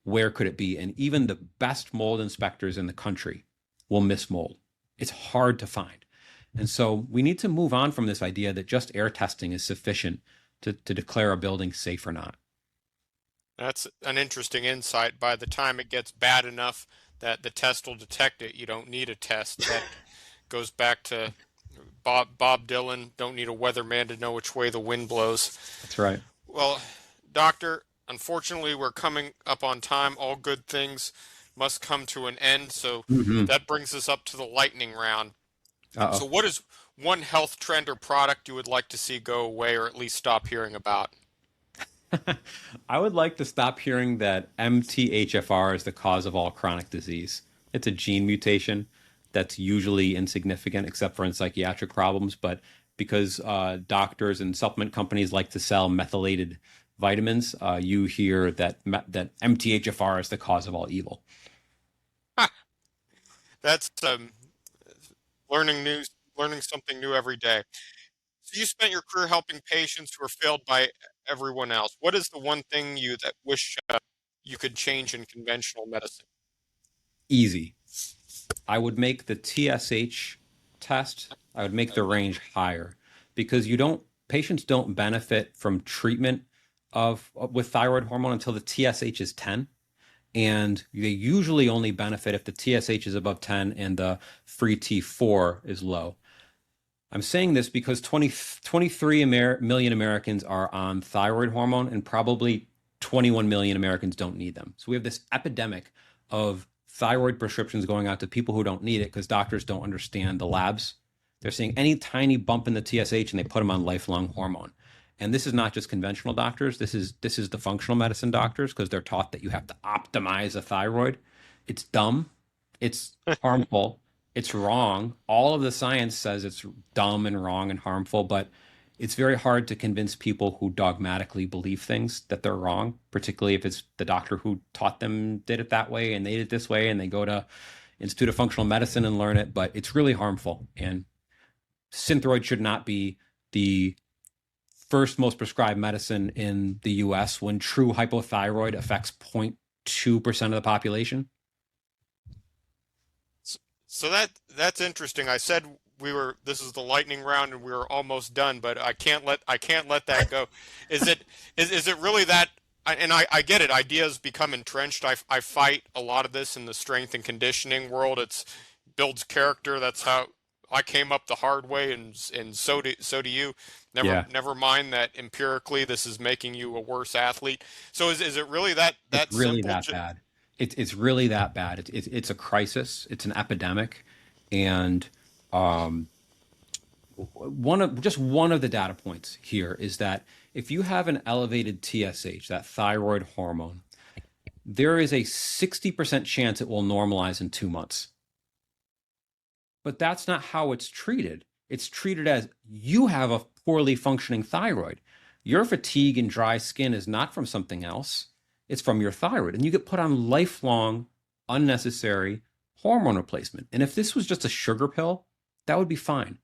Where could it be? And even the best mold inspectors in the country will miss mold. It's hard to find. And so we need to move on from this idea that just air testing is sufficient to declare a building safe or not. That's an interesting insight. By the time it gets bad enough that the test will detect it, you don't need a test. That goes back to Bob Dylan, don't need a weatherman to know which way the wind blows. That's right. Well, Doctor, unfortunately, we're coming up on time. All good things must come to an end. So that brings us up to the lightning round. So what is one health trend or product you would like to see go away, or at least stop hearing about? I would like to stop hearing that MTHFR is the cause of all chronic disease. It's a gene mutation that's usually insignificant except for in psychiatric problems, but because doctors and supplement companies like to sell methylated vitamins, you hear that MTHFR is the cause of all evil. That's learning something new every day. So you spent your career helping patients who are failed by everyone else. What is the one thing you wish you could change in conventional medicine? Easy. I would make the TSH test, I would make the range higher, because patients don't benefit from treatment with thyroid hormone until the TSH is 10. And they usually only benefit if the TSH is above 10 and the free T4 is low. I'm saying this because 23 million Americans are on thyroid hormone, and probably 21 million Americans don't need them. So we have this epidemic of thyroid prescriptions going out to people who don't need it because doctors don't understand the labs. They're seeing any tiny bump in the TSH and they put them on lifelong hormone. And this is not just conventional doctors. This is the functional medicine doctors, because they're taught that you have to optimize a thyroid. It's dumb. It's harmful. It's wrong. All of the science says it's dumb and wrong and harmful, but it's very hard to convince people who dogmatically believe things that they're wrong, particularly if it's the doctor who taught them did it that way and they did it this way, and they go to Institute of Functional Medicine and learn it, but it's really harmful. And Synthroid should not be the first most prescribed medicine in the US when true hypothyroid affects 0.2% of the population. So that's interesting. I said this is the lightning round and we were almost done, but I can't let that go. Is it really that? And I get it. Ideas become entrenched. I fight a lot of this in the strength and conditioning world. It's builds character. That's how I came up the hard way, and so do you. Never mind that empirically this is making you a worse athlete. So is it really that really simple? that bad? It's really that bad. It's a crisis. It's an epidemic, and one of the data points here is that if you have an elevated TSH, that thyroid hormone, there is a 60% chance it will normalize in 2 months. But that's not how it's treated. It's treated as you have a poorly functioning thyroid. Your fatigue and dry skin is not from something else. It's from your thyroid. And you get put on lifelong, unnecessary hormone replacement. And if this was just a sugar pill, that would be fine.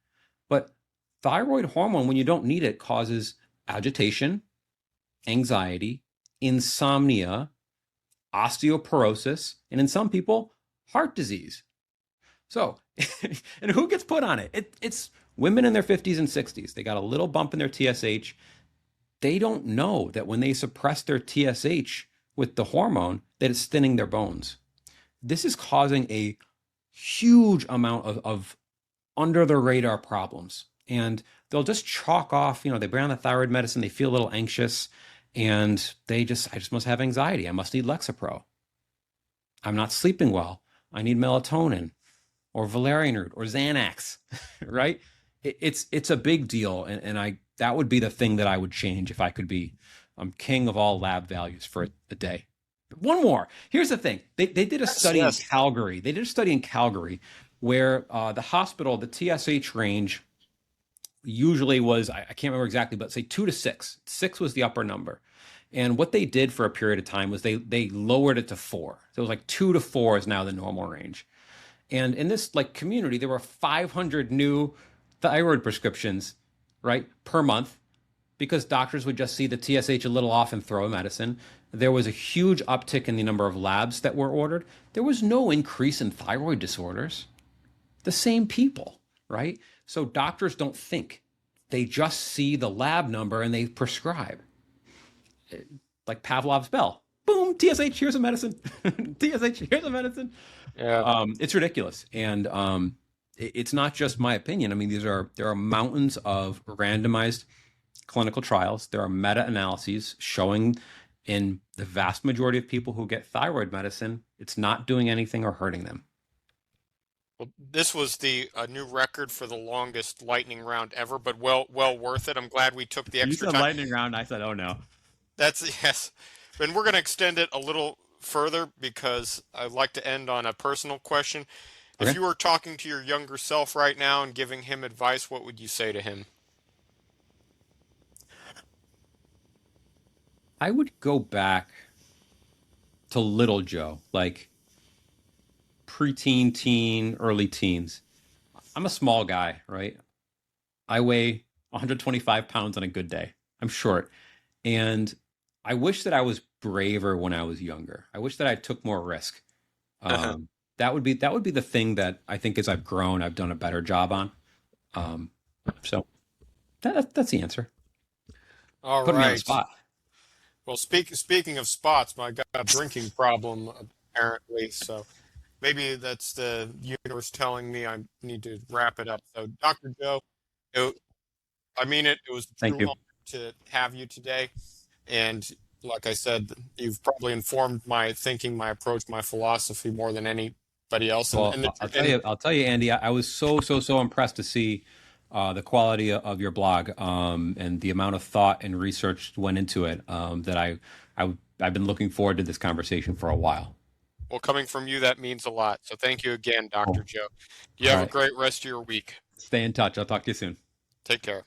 But thyroid hormone, when you don't need it, causes agitation, anxiety, insomnia, osteoporosis, and in some people, heart disease. So, and who gets put on it? It's women in their 50s and 60s. They got a little bump in their TSH. They don't know that when they suppress their TSH with the hormone, that it's thinning their bones. This is causing a huge amount of under the radar problems. And they'll just chalk off, they bring on the thyroid medicine, they feel a little anxious, and I just must have anxiety. I must need Lexapro. I'm not sleeping well. I need melatonin or valerian root or Xanax, right? It's a big deal. And that would be the thing that I would change if I could be king of all lab values for a day. One more. Here's the thing. They did a study in Calgary. They did a study in Calgary where the hospital, the TSH range usually was, I can't remember exactly, but say 2 to 6. 6 was the upper number. And what they did for a period of time was they lowered it to 4. So it was like 2 to 4 is now the normal range. And in this community, there were 500 new thyroid prescriptions, right, per month, because doctors would just see the TSH a little off and throw a medicine. There was a huge uptick in the number of labs that were ordered. There was no increase in thyroid disorders. The same people, right? So doctors don't think. They just see the lab number and they prescribe. Like Pavlov's bell. Boom, TSH, here's a medicine. TSH, here's a medicine. Yeah. It's ridiculous. And it's not just my opinion. I mean, there are mountains of randomized clinical trials. There are meta-analyses showing in the vast majority of people who get thyroid medicine, it's not doing anything or hurting them. Well, this was a new record for the longest lightning round ever, but well worth it. I'm glad we took the extra time. You said lightning round. I said, oh no. Yes. And we're going to extend it a little further because I'd like to end on a personal question. Okay. If you were talking to your younger self right now and giving him advice, what would you say to him? I would go back to little Joe, like preteen, teen, early teens. I'm a small guy, right? I weigh 125 pounds on a good day. I'm short. And I wish that I was braver when I was younger. I wish that I took more risk. That would be the thing that I think as I've grown, I've done a better job on. So that's the answer. All Put me on the right. spot. Well, speaking of spots, I got a drinking problem apparently, so maybe that's the universe telling me I need to wrap it up. So, Dr. Joe, I mean it. It was a Thank true you. honor to have you today, and like I said, you've probably informed my thinking, my approach, my philosophy more than anybody else. Well, I'll tell you, Andy, I was so impressed to see the quality of your blog and the amount of thought and research went into it that I've been looking forward to this conversation for a while. Well, coming from you, that means a lot. So thank you again, Dr. Oh, Joe. You all have a right. great rest of your week. Stay in touch. I'll talk to you soon. Take care.